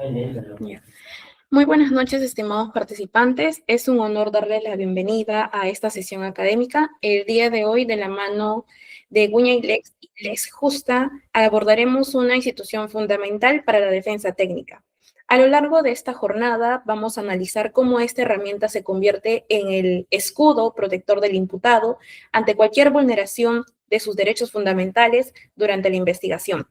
Ya. Muy buenas noches, estimados participantes. Es un honor darles la bienvenida a esta sesión académica. El día de hoy, de la mano de Guñay Lex Justa, abordaremos una institución fundamental para la defensa técnica. A lo largo de esta jornada, vamos a analizar cómo esta herramienta se convierte en el escudo protector del imputado ante cualquier vulneración de sus derechos fundamentales durante la investigación.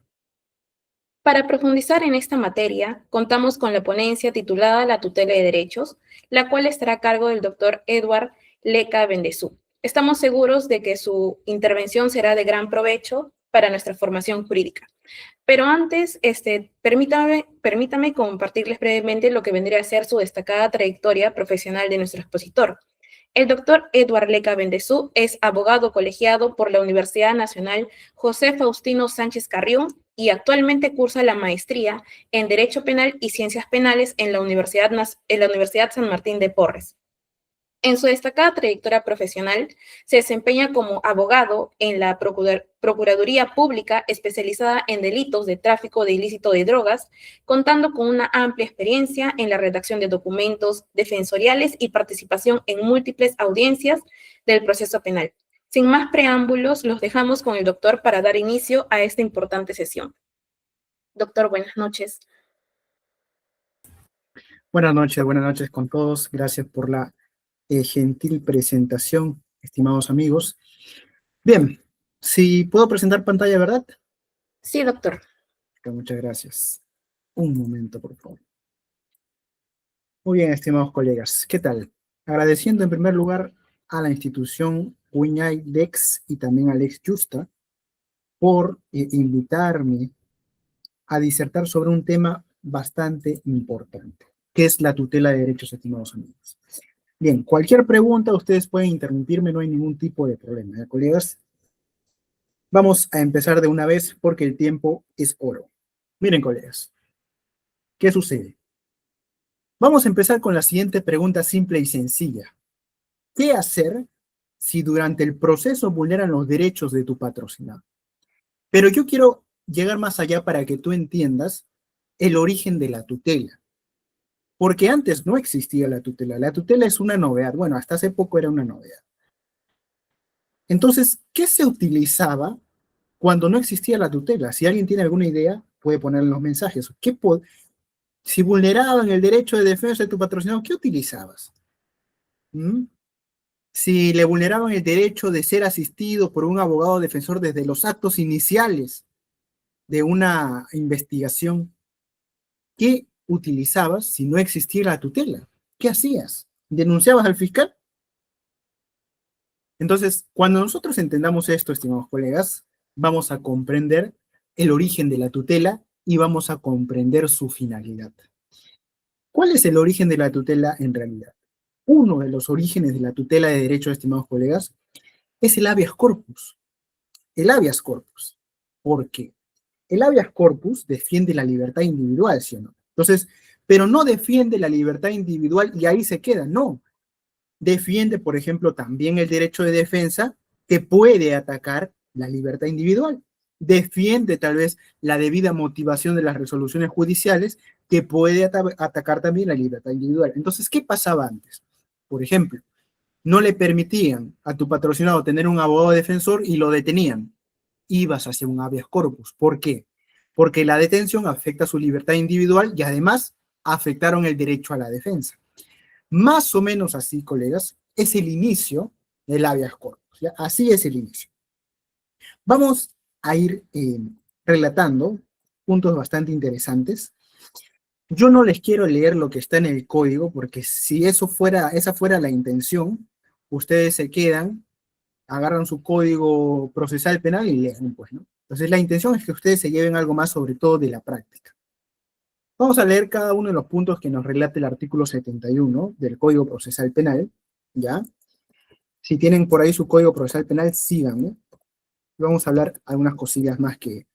Para profundizar en esta materia, contamos con la ponencia titulada La tutela de derechos, la cual estará a cargo del doctor Edward Leca Bendezú. Estamos seguros de que su intervención será de gran provecho para nuestra formación jurídica. Pero antes, permítame compartirles brevemente lo que vendría a ser su destacada trayectoria profesional de nuestro expositor. El doctor Edward Leca Bendezú es abogado colegiado por la Universidad Nacional José Faustino Sánchez Carrión y actualmente cursa la maestría en Derecho Penal y Ciencias Penales en la Universidad San Martín de Porres. En su destacada trayectoria profesional, se desempeña como abogado en la Procuraduría Pública especializada en delitos de tráfico de ilícito de drogas, contando con una amplia experiencia en la redacción de documentos defensoriales y participación en múltiples audiencias del proceso penal. Sin más preámbulos, los dejamos con el doctor para dar inicio a esta importante sesión. Doctor, buenas noches. Buenas noches con todos. Gracias por la gentil presentación, estimados amigos. Bien, si puedo presentar pantalla, ¿verdad? Sí, doctor. Muchas gracias. Un momento, por favor. Muy bien, estimados colegas. ¿Qué tal? Agradeciendo en primer lugar a la institución Guñay Lex y también a Lex Justa por invitarme a disertar sobre un tema bastante importante, que es la tutela de derechos, estimados amigos. Bien, cualquier pregunta ustedes pueden interrumpirme, no hay ningún tipo de problema, ¿ya, colegas? Vamos a empezar de una vez porque el tiempo es oro. Miren, colegas, ¿qué sucede? Vamos a empezar con la siguiente pregunta simple y sencilla. ¿Qué hacer si durante el proceso vulneran los derechos de tu patrocinado? Pero yo quiero llegar más allá para que tú entiendas el origen de la tutela. Porque antes no existía la tutela. La tutela es una novedad. Bueno, hasta hace poco era una novedad. Entonces, ¿qué se utilizaba cuando no existía la tutela? Si alguien tiene alguna idea, puede poner en los mensajes. Si vulneraban el derecho de defensa de tu patrocinado, ¿qué utilizabas? ¿Mm? Si le vulneraban el derecho de ser asistido por un abogado defensor desde los actos iniciales de una investigación, ¿qué utilizabas si no existía la tutela? ¿Qué hacías? ¿Denunciabas al fiscal? Entonces, cuando nosotros entendamos esto, estimados colegas, vamos a comprender el origen de la tutela y vamos a comprender su finalidad. ¿Cuál es el origen de la tutela en realidad? Uno de los orígenes de la tutela de derechos, estimados colegas, es el habeas corpus. El habeas corpus. ¿Por qué? El habeas corpus defiende la libertad individual, ¿sí o no? Entonces, pero no defiende la libertad individual y ahí se queda, no. Defiende, por ejemplo, también el derecho de defensa que puede atacar la libertad individual. Defiende tal vez la debida motivación de las resoluciones judiciales que puede atacar también la libertad individual. Entonces, ¿qué pasaba antes? Por ejemplo, no le permitían a tu patrocinado tener un abogado defensor y lo detenían. Ibas hacia un habeas corpus. ¿Por qué? Porque la detención afecta su libertad individual y además afectaron el derecho a la defensa. Más o menos así, colegas, es el inicio del habeas corpus. ¿Ya? Así es el inicio. Vamos a ir relatando puntos bastante interesantes. Yo no les quiero leer lo que está en el código, porque si esa fuera la intención, ustedes se quedan, agarran su código procesal penal y leen, pues, ¿no? Entonces la intención es que ustedes se lleven algo más, sobre todo de la práctica. Vamos a leer cada uno de los puntos que nos relata el artículo 71 del Código Procesal Penal, ¿ya? Si tienen por ahí su Código Procesal Penal, síganme. Vamos a hablar algunas cosillas más que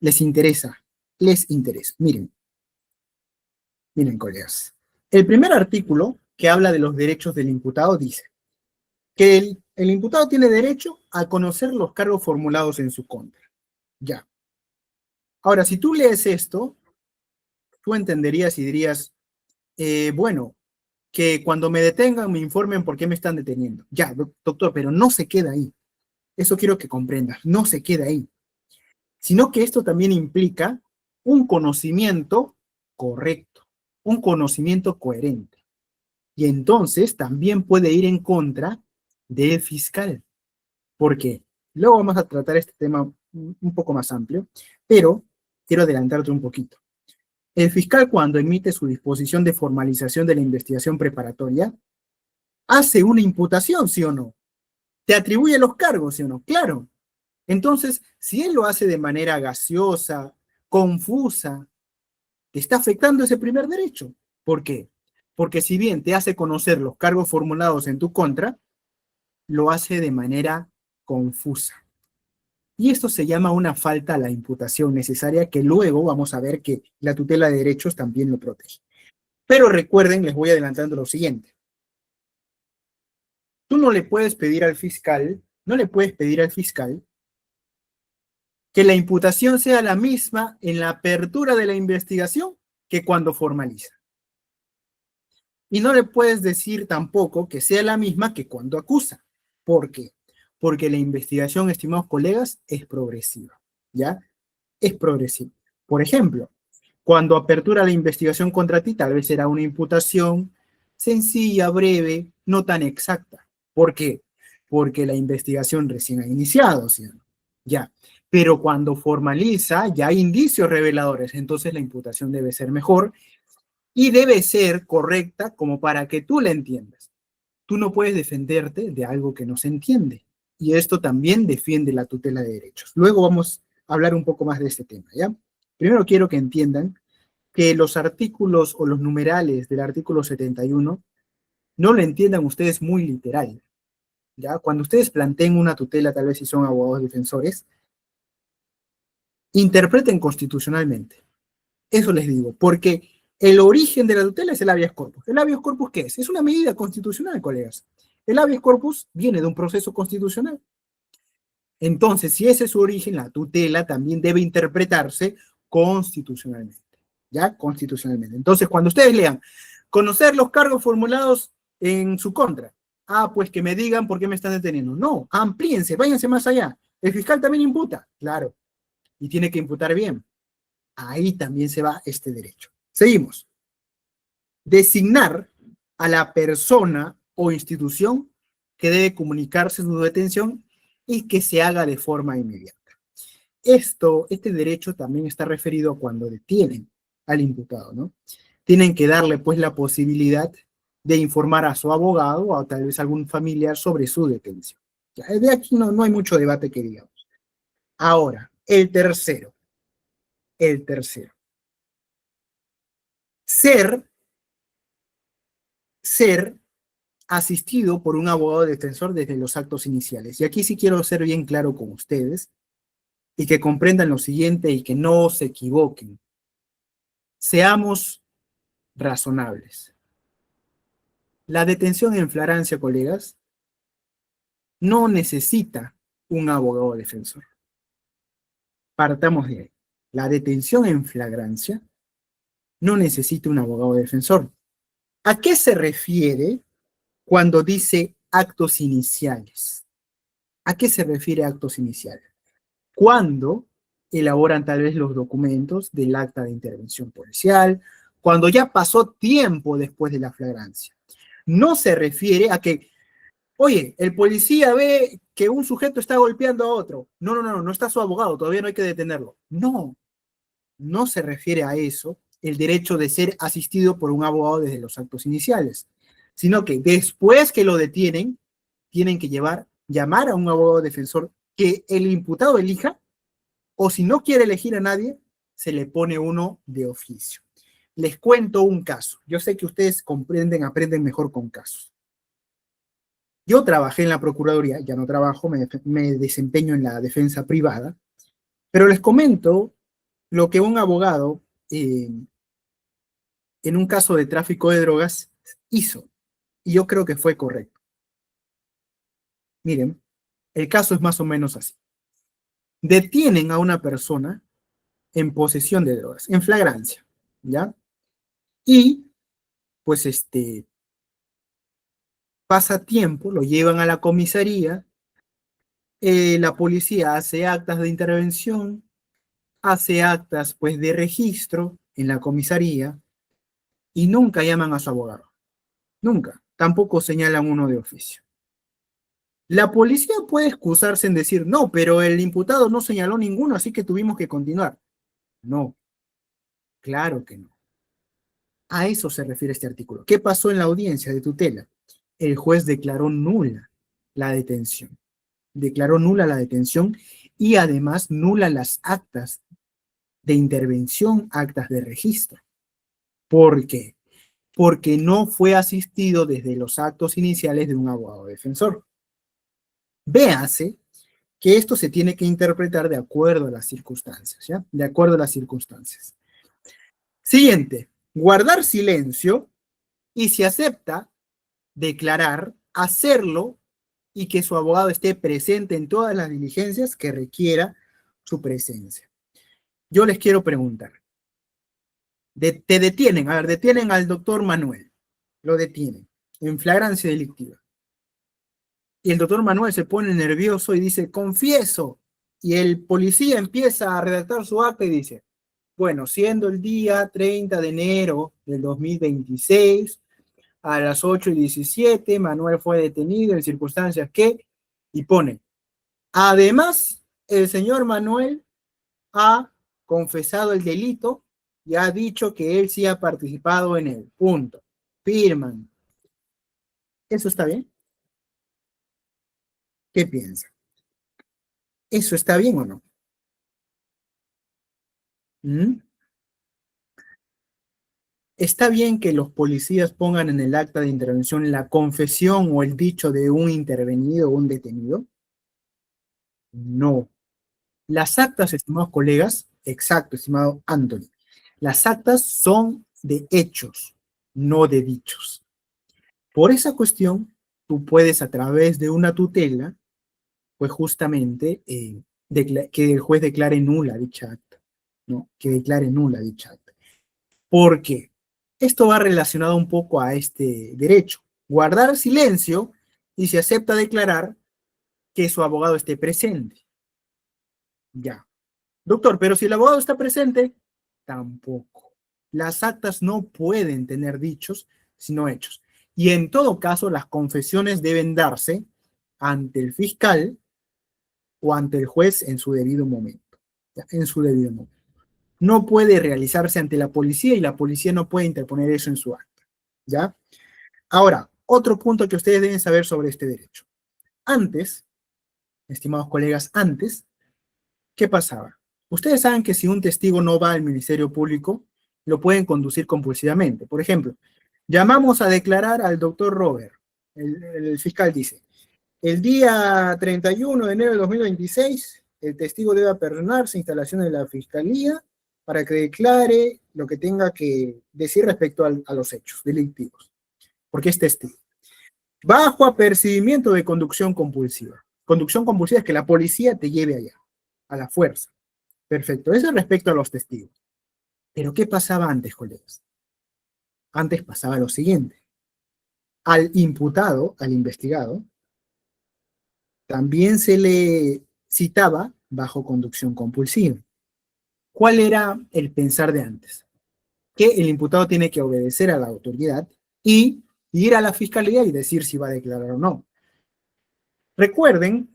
les interesa. Miren, colegas. El primer artículo que habla de los derechos del imputado dice que el imputado tiene derecho a conocer los cargos formulados en su contra. Ya. Ahora, si tú lees esto, tú entenderías y dirías, bueno, que cuando me detengan me informen por qué me están deteniendo. Ya, doctor, pero no se queda ahí. Eso quiero que comprendas, no se queda ahí. Sino que esto también implica un conocimiento correcto, un conocimiento coherente. Y entonces también puede ir en contra del fiscal. ¿Por qué? Luego vamos a tratar este tema un poco más amplio, pero quiero adelantarte un poquito. El fiscal, cuando emite su disposición de formalización de la investigación preparatoria, hace una imputación, ¿sí o no? Te atribuye los cargos, ¿sí o no? Claro. Entonces, si él lo hace de manera gaseosa, confusa, te está afectando ese primer derecho. ¿Por qué? Porque si bien te hace conocer los cargos formulados en tu contra, lo hace de manera confusa. Y esto se llama una falta a la imputación necesaria, que luego vamos a ver que la tutela de derechos también lo protege. Pero recuerden, les voy adelantando lo siguiente. Tú no le puedes pedir al fiscal, no le puedes pedir al fiscal que la imputación sea la misma en la apertura de la investigación que cuando formaliza. Y no le puedes decir tampoco que sea la misma que cuando acusa. ¿Por qué? Porque la investigación, estimados colegas, es progresiva. ¿Ya? Es progresiva. Por ejemplo, cuando apertura la investigación contra ti, tal vez será una imputación sencilla, breve, no tan exacta. ¿Por qué? Porque la investigación recién ha iniciado, ¿sí? Ya. Pero cuando formaliza, ya hay indicios reveladores, entonces la imputación debe ser mejor y debe ser correcta como para que tú la entiendas. Tú no puedes defenderte de algo que no se entiende. Y esto también defiende la tutela de derechos. Luego vamos a hablar un poco más de este tema, ¿ya? Primero quiero que entiendan que los artículos o los numerales del artículo 71 no lo entiendan ustedes muy literal, ¿ya? Cuando ustedes planteen una tutela, tal vez si son abogados defensores, interpreten constitucionalmente. Eso les digo, porque el origen de la tutela es el habeas corpus. ¿El habeas corpus qué es? Es una medida constitucional, colegas. El habeas corpus viene de un proceso constitucional. Entonces, si ese es su origen, la tutela también debe interpretarse constitucionalmente. ¿Ya? Constitucionalmente. Entonces, cuando ustedes lean, conocer los cargos formulados en su contra. Ah, pues que me digan por qué me están deteniendo. No, amplíense, váyanse más allá. El fiscal también imputa, claro, y tiene que imputar bien. Ahí también se va este derecho. Seguimos. Designar a la persona o institución que debe comunicarse su detención y que se haga de forma inmediata. Este derecho también está referido a cuando detienen al imputado, ¿no? Tienen que darle pues la posibilidad de informar a su abogado o a tal vez algún familiar sobre su detención. Ya, de aquí no hay mucho debate que digamos. Ahora, el tercero. Ser asistido por un abogado defensor desde los actos iniciales. Y aquí sí quiero ser bien claro con ustedes y que comprendan lo siguiente y que no se equivoquen. Seamos razonables. La detención en flagrancia, colegas, no necesita un abogado defensor. Partamos de ahí. La detención en flagrancia no necesita un abogado defensor. ¿A qué se refiere cuando dice actos iniciales? ¿A qué se refiere actos iniciales? Cuando elaboran tal vez los documentos del acta de intervención policial, cuando ya pasó tiempo después de la flagrancia. No se refiere a que, oye, el policía ve que un sujeto está golpeando a otro. No está su abogado, todavía no hay que detenerlo. No se refiere a eso el derecho de ser asistido por un abogado desde los actos iniciales, sino que después que lo detienen, tienen que llamar a un abogado defensor que el imputado elija, o si no quiere elegir a nadie, se le pone uno de oficio. Les cuento un caso. Yo sé que ustedes comprenden, aprenden mejor con casos. Yo trabajé en la Procuraduría, ya no trabajo, me desempeño en la defensa privada, pero les comento lo que un abogado en un caso de tráfico de drogas hizo, y yo creo que fue correcto. Miren, el caso es más o menos así. Detienen a una persona en posesión de drogas, en flagrancia. ¿ya? Y, pues, pasa tiempo, lo llevan a la comisaría, la policía hace actas de intervención, hace actas, pues, de registro en la comisaría y nunca llaman a su abogado, nunca, tampoco señalan uno de oficio. La policía puede excusarse en decir, no, pero el imputado no señaló ninguno, así que tuvimos que continuar. No, claro que no. A eso se refiere este artículo. ¿Qué pasó en la audiencia de tutela? El juez declaró nula la detención. Declaró nula la detención y además nula las actas de intervención, actas de registro. ¿Por qué? Porque no fue asistido desde los actos iniciales de un abogado defensor. Véase que esto se tiene que interpretar de acuerdo a las circunstancias, ¿ya? De acuerdo a las circunstancias. Siguiente, guardar silencio y si acepta declarar, hacerlo y que su abogado esté presente en todas las diligencias que requiera su presencia. Yo les quiero preguntar, te detienen, a ver, detienen al doctor Manuel, lo detienen en flagrancia delictiva. Y el doctor Manuel se pone nervioso y dice, confieso. Y el policía empieza a redactar su acta y dice, bueno, siendo el día 30 de enero del 2026, a las 8:17, Manuel fue detenido en circunstancias que, y pone, además, el señor Manuel ha confesado el delito y ha dicho que él sí ha participado en él. Punto. Firman. ¿Eso está bien? ¿Qué piensa? ¿Eso está bien o no? ¿Mm? ¿Está bien que los policías pongan en el acta de intervención la confesión o el dicho de un intervenido o un detenido? No. Las actas, estimados colegas, exacto, estimado Anthony, las actas son de hechos, no de dichos. Por esa cuestión, tú puedes a través de una tutela, pues justamente que el juez declare nula dicha acta, ¿no? Que declare nula dicha acta. ¿Por qué? Esto va relacionado un poco a este derecho. Guardar silencio y se acepta declarar que su abogado esté presente. Ya. Doctor, pero si el abogado está presente, tampoco. Las actas no pueden tener dichos, sino hechos. Y en todo caso, las confesiones deben darse ante el fiscal o ante el juez en su debido momento. ¿Ya? En su debido momento. No puede realizarse ante la policía y la policía no puede interponer eso en su acta. ¿Ya? Ahora, otro punto que ustedes deben saber sobre este derecho. Antes, estimados colegas, antes, ¿qué pasaba? Ustedes saben que si un testigo no va al Ministerio Público, lo pueden conducir compulsivamente. Por ejemplo, llamamos a declarar al doctor Robert. El fiscal dice, el día 31 de enero de 2026, el testigo debe apersonarse a instalaciones de la Fiscalía para que declare lo que tenga que decir respecto a los hechos delictivos, porque es testigo. Bajo apercibimiento de conducción compulsiva. Conducción compulsiva es que la policía te lleve allá, a la fuerza. Perfecto, eso respecto a los testigos. Pero ¿qué pasaba antes, colegas? Antes pasaba lo siguiente. Al imputado, al investigado, también se le citaba bajo conducción compulsiva. ¿Cuál era el pensar de antes? Que el imputado tiene que obedecer a la autoridad y ir a la fiscalía y decir si va a declarar o no. Recuerden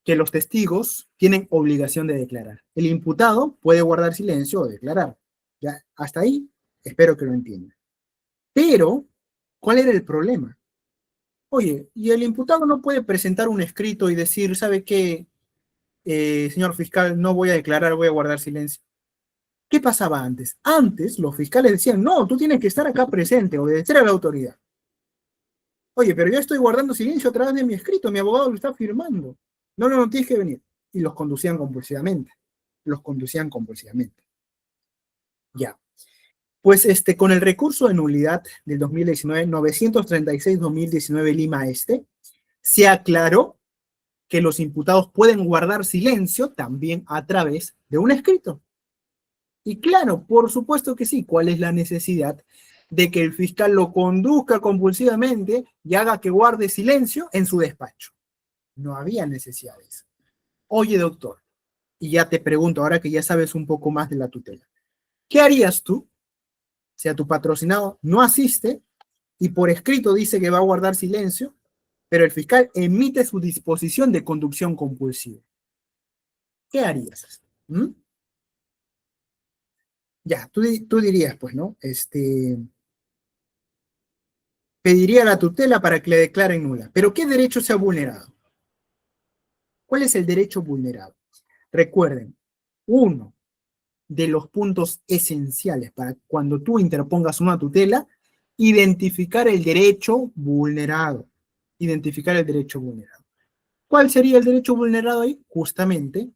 que los testigos tienen obligación de declarar. El imputado puede guardar silencio o declarar. Ya, hasta ahí espero que lo entiendan. Pero, ¿cuál era el problema? Oye, y el imputado no puede presentar un escrito y decir, ¿sabe qué, señor fiscal, no voy a declarar, voy a guardar silencio? ¿Qué pasaba antes? Antes los fiscales decían, no, tú tienes que estar acá presente, obedecer a la autoridad. Oye, pero yo estoy guardando silencio a través de mi escrito, mi abogado lo está firmando. No, no, no tienes que venir. Y los conducían compulsivamente. Los conducían compulsivamente. Ya. Pues con el recurso de nulidad del 2019, 936-2019 Lima Este, se aclaró que los imputados pueden guardar silencio también a través de un escrito. Y claro, por supuesto que sí. ¿Cuál es la necesidad de que el fiscal lo conduzca compulsivamente y haga que guarde silencio en su despacho? No había necesidad de eso. Oye, doctor, y ya te pregunto, ahora que ya sabes un poco más de la tutela, ¿qué harías tú si a tu patrocinado no asiste y por escrito dice que va a guardar silencio, pero el fiscal emite su disposición de conducción compulsiva? ¿Qué harías? ¿Mm? Ya, tú dirías, pues, ¿no? Pediría la tutela para que le declaren nula. Pero ¿qué derecho se ha vulnerado? ¿Cuál es el derecho vulnerado? Recuerden, uno de los puntos esenciales para cuando tú interpongas una tutela, identificar el derecho vulnerado. Identificar el derecho vulnerado. ¿Cuál sería el derecho vulnerado ahí? Justamente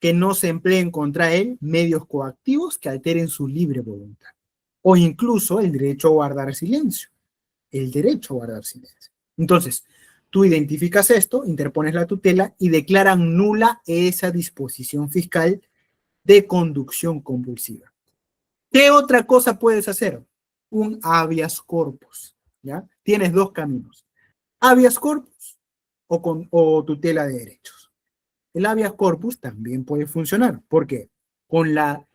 que no se empleen contra él medios coactivos que alteren su libre voluntad. O incluso el derecho a guardar silencio. El derecho a guardar silencio. Entonces, tú identificas esto, interpones la tutela y declaran nula esa disposición fiscal de conducción compulsiva. ¿Qué otra cosa puedes hacer? Un habeas corpus. ¿Ya? Tienes dos caminos. Habeas corpus o tutela de derechos. El habeas corpus también puede funcionar. ¿Por qué? Con la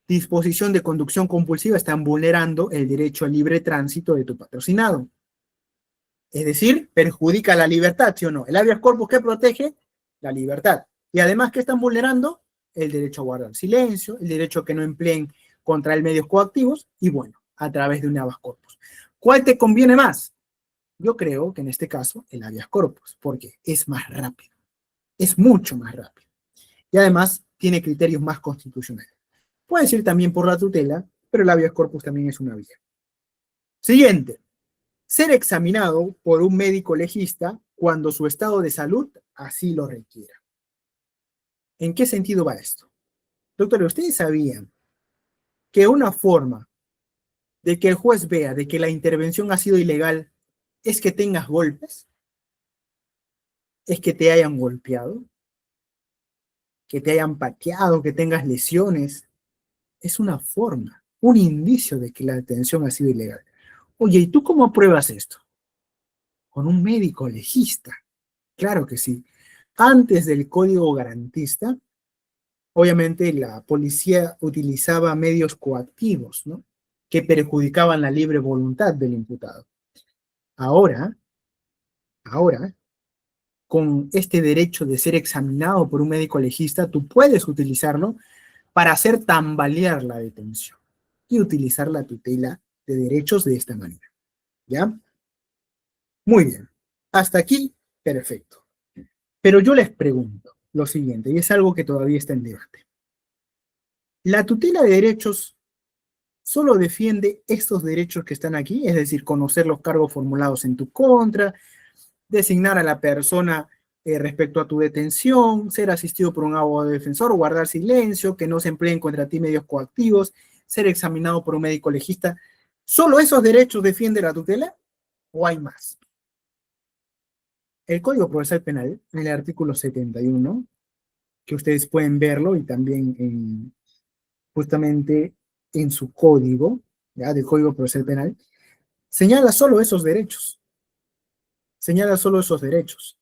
disposición de conducción compulsiva están vulnerando el derecho al libre tránsito de tu patrocinado. Es decir, perjudica la libertad, ¿sí o no? El habeas corpus, ¿qué protege? La libertad. Y además, ¿qué están vulnerando? El derecho a guardar silencio, el derecho a que no empleen contra él medios coactivos y, bueno, a través de un habeas corpus. ¿Cuál te conviene más? Yo creo que en este caso el habeas corpus, porque es más rápido, es mucho más rápido. Y además tiene criterios más constitucionales. Puedes ir también por la tutela, pero el habeas corpus también es una vía. Siguiente, ser examinado por un médico legista cuando su estado de salud así lo requiera. ¿En qué sentido va esto? Doctor, ¿ustedes sabían que una forma de que el juez vea de que la intervención ha sido ilegal es que tengas golpes? ¿Es que te hayan golpeado? ¿Que te hayan pateado? ¿Que tengas lesiones? Es una forma, un indicio de que la detención ha sido ilegal. Oye, ¿y tú cómo pruebas esto? Con un médico legista. Claro que sí. Antes del código garantista, obviamente la policía utilizaba medios coactivos, ¿no? Que perjudicaban la libre voluntad del imputado. Ahora, ahora, con este derecho de ser examinado por un médico legista, tú puedes utilizarlo para hacer tambalear la detención y utilizar la tutela de derechos de esta manera. ¿Ya? Muy bien. Hasta aquí, perfecto. Pero yo les pregunto lo siguiente, y es algo que todavía está en debate. ¿La tutela de derechos solo defiende estos derechos que están aquí? Es decir, conocer los cargos formulados en tu contra, designar a la persona respecto a tu detención, ser asistido por un abogado defensor, guardar silencio, que no se empleen contra ti medios coactivos, ser examinado por un médico legista. ¿Solo esos derechos defiende la tutela o hay más? El Código Procesal Penal, en el artículo 71, que ustedes pueden verlo y también justamente en su código, ¿ya? Del Código Procesal Penal, señala solo esos derechos. Señala solo esos derechos.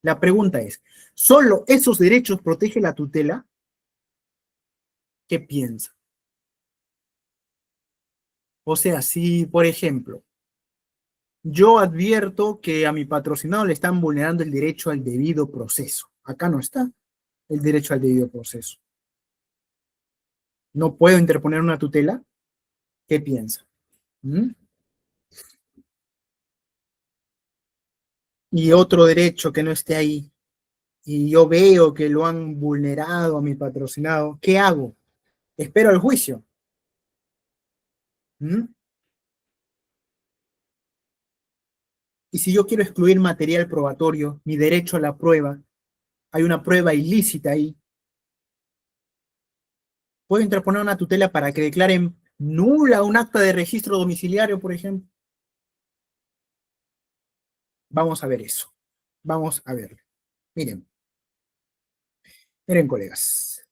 La pregunta es, ¿solo esos derechos protege la tutela? ¿Qué piensa? O sea, si, por ejemplo, yo advierto que a mi patrocinado le están vulnerando el derecho al debido proceso. Acá no está el derecho al debido proceso. ¿No puedo interponer una tutela? ¿Qué piensa? ¿Mm? Y otro derecho que no esté ahí, y yo veo que lo han vulnerado a mi patrocinado, ¿qué hago? Espero el juicio. ¿Mm? Y si yo quiero excluir material probatorio, mi derecho a la prueba, hay una prueba ilícita ahí, puedo interponer una tutela para que declaren nula un acta de registro domiciliario, por ejemplo. Vamos a ver eso. Vamos a ver. Miren, miren, colegas.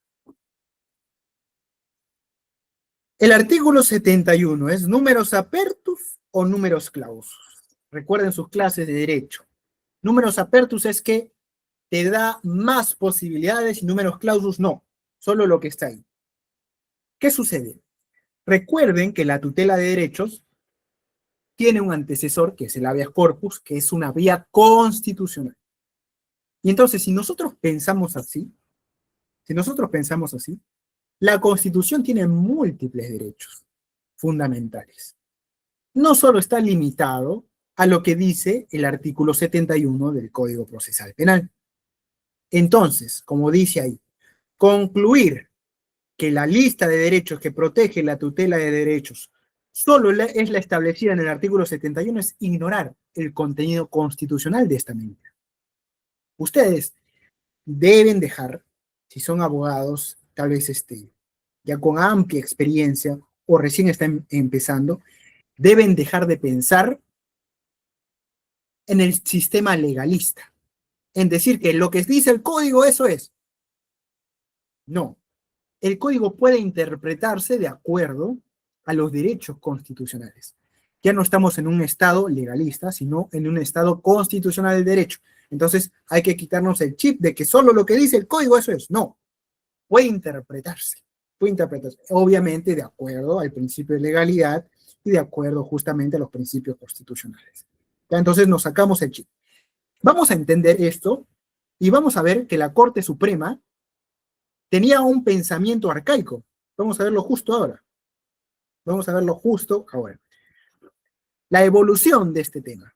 El artículo 71 es numerus apertus o numerus clausus. Recuerden sus clases de derecho. Numerus apertus es que te da más posibilidades y numerus clausus no, solo lo que está ahí. ¿Qué sucede? Recuerden que la tutela de derechos tiene un antecesor, que es el habeas corpus, que es una vía constitucional. Y entonces, si nosotros pensamos así, la Constitución tiene múltiples derechos fundamentales. No solo está limitado a lo que dice el artículo 71 del Código Procesal Penal. Entonces, como dice ahí, concluir que la lista de derechos que protege la tutela de derechos solo es la establecida en el artículo 71 es ignorar el contenido constitucional de esta medida. Ustedes deben dejar, si son abogados, tal vez ya con amplia experiencia o recién están empezando, deben dejar de pensar en el sistema legalista, en decir que lo que dice el código, eso es. No, el código puede interpretarse de acuerdo a los derechos constitucionales. Ya no estamos en un estado legalista, sino en un estado constitucional del derecho. Entonces hay que quitarnos el chip de que solo lo que dice el código, eso es. No, puede interpretarse, obviamente de acuerdo al principio de legalidad y de acuerdo justamente a los principios constitucionales. ¿Ya? Entonces nos sacamos el chip. Vamos a entender esto y vamos a ver que la Corte Suprema tenía un pensamiento arcaico. Vamos a verlo justo ahora. La evolución de este tema.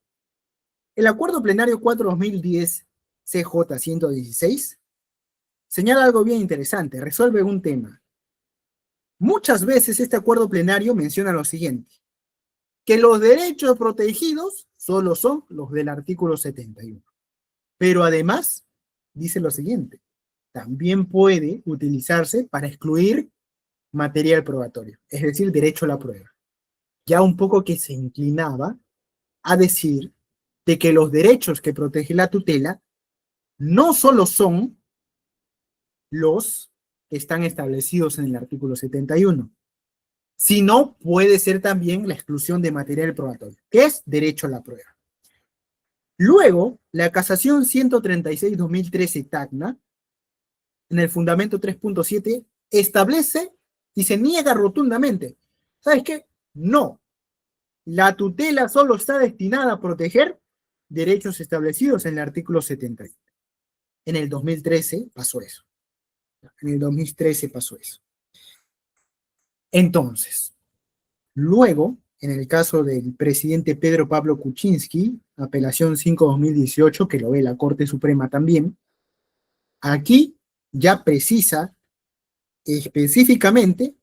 El Acuerdo Plenario 4-2010 CJ 116 señala algo bien interesante, resuelve un tema. Muchas veces este acuerdo plenario menciona lo siguiente, que los derechos protegidos solo son los del artículo 71. Pero además dice lo siguiente, también puede utilizarse para excluir material probatorio, es decir, derecho a la prueba. Ya un poco que se inclinaba a decir de que los derechos que protege la tutela no solo son los que están establecidos en el artículo 71, sino puede ser también la exclusión de material probatorio, que es derecho a la prueba. Luego, la casación 136-2013 Tacna, en el fundamento 3.7, establece y se niega rotundamente. ¿Sabes qué? No. La tutela solo está destinada a proteger derechos establecidos en el artículo 71. En el 2013 pasó eso. Entonces, luego, en el caso del presidente Pedro Pablo Kuczynski, apelación 5-2018, que lo ve la Corte Suprema también, aquí ya precisa específicamente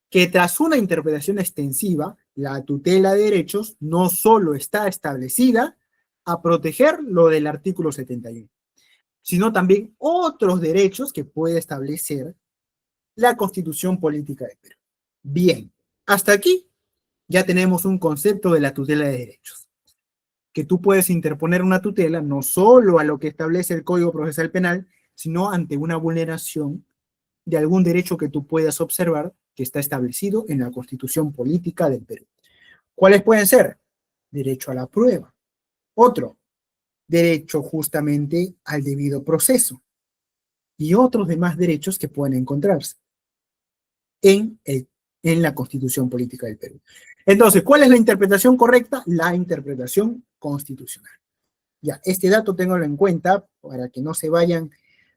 que tras una interpretación extensiva, la tutela de derechos no solo está establecida a proteger lo del artículo 71, sino también otros derechos que puede establecer la Constitución Política de Perú. Bien, hasta aquí ya tenemos un concepto de la tutela de derechos, que tú puedes interponer una tutela no solo a lo que establece el Código Procesal Penal, sino ante una vulneración de algún derecho que tú puedas observar que está establecido en la Constitución Política del Perú. ¿Cuáles pueden ser? Derecho a la prueba. Otro, derecho justamente al debido proceso. Y otros demás derechos que pueden encontrarse en la Constitución Política del Perú. Entonces, ¿cuál es la interpretación correcta? La interpretación constitucional. Ya, este dato ténganlo en cuenta para que no se vayan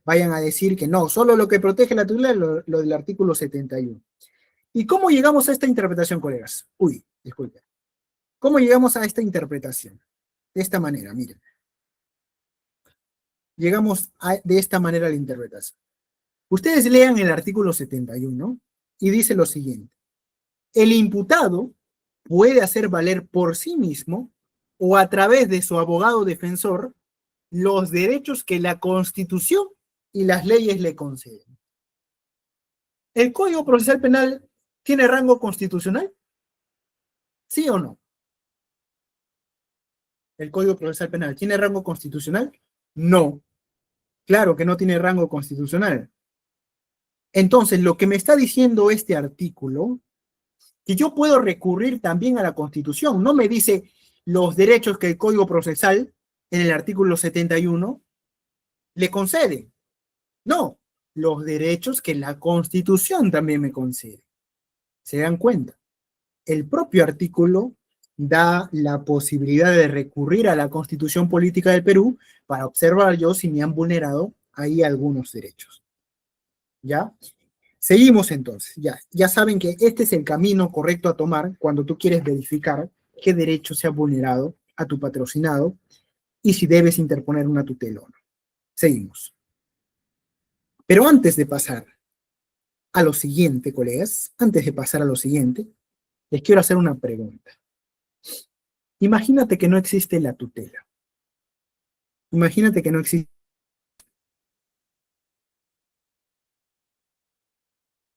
a decir que no, solo lo que protege la tutela es lo del artículo 71. ¿Y cómo llegamos a esta interpretación, colegas? Disculpen. ¿Cómo llegamos a esta interpretación? De esta manera, miren. Llegamos de esta manera a la interpretación. Ustedes lean el artículo 71 y dice lo siguiente. El imputado puede hacer valer por sí mismo o a través de su abogado defensor los derechos que la Constitución y las leyes le conceden. ¿El Código Procesal Penal tiene rango constitucional? ¿Sí o no? ¿El Código Procesal Penal tiene rango constitucional? No. Claro que no tiene rango constitucional. Entonces, lo que me está diciendo este artículo que yo puedo recurrir también a la Constitución. No me dice los derechos que el Código Procesal, en el artículo 71, le concede. No, los derechos que la Constitución también me concede. ¿Se dan cuenta? El propio artículo da la posibilidad de recurrir a la Constitución Política del Perú para observar yo si me han vulnerado ahí algunos derechos. ¿Ya? Seguimos entonces. Ya saben que este es el camino correcto a tomar cuando tú quieres verificar qué derecho se ha vulnerado a tu patrocinado y si debes interponer una tutela o no. Seguimos. Pero antes de pasar a lo siguiente, colegas, antes de pasar a lo siguiente, les quiero hacer una pregunta. Imagínate que no existe la tutela. Imagínate que no existe.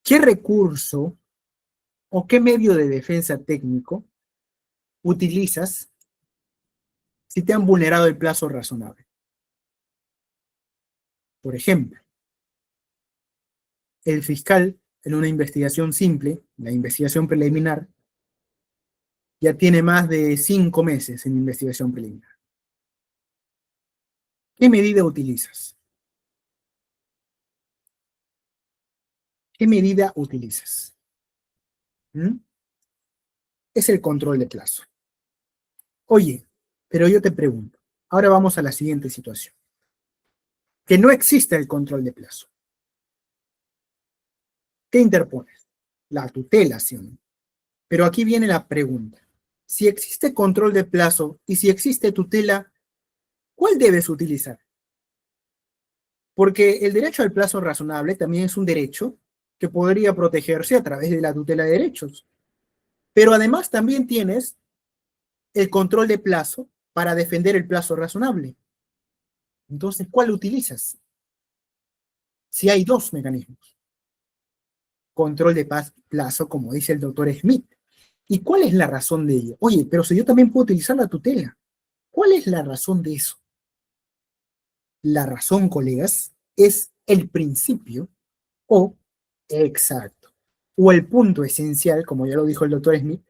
¿Qué recurso o qué medio de defensa técnico utilizas si te han vulnerado el plazo razonable? Por ejemplo, el fiscal en una investigación simple, la investigación preliminar, ya tiene más de 5 meses en investigación preliminar. ¿Qué medida utilizas? ¿Qué medida utilizas? ¿Mm? Es el control de plazo. Oye, pero yo te pregunto, ahora vamos a la siguiente situación. Que no existe el control de plazo. ¿Qué interpones? La tutela, ¿sí o no? Pero aquí viene la pregunta. Si existe control de plazo y si existe tutela, ¿cuál debes utilizar? Porque el derecho al plazo razonable también es un derecho que podría protegerse a través de la tutela de derechos. Pero además también tienes el control de plazo para defender el plazo razonable. Entonces, ¿cuál utilizas? Si hay dos mecanismos. Control de plazo, como dice el doctor Smith. ¿Y cuál es la razón de ello? Oye, pero si yo también puedo utilizar la tutela. ¿Cuál es la razón de eso? La razón, colegas, es el principio o, exacto, o el punto esencial, como ya lo dijo el doctor Smith,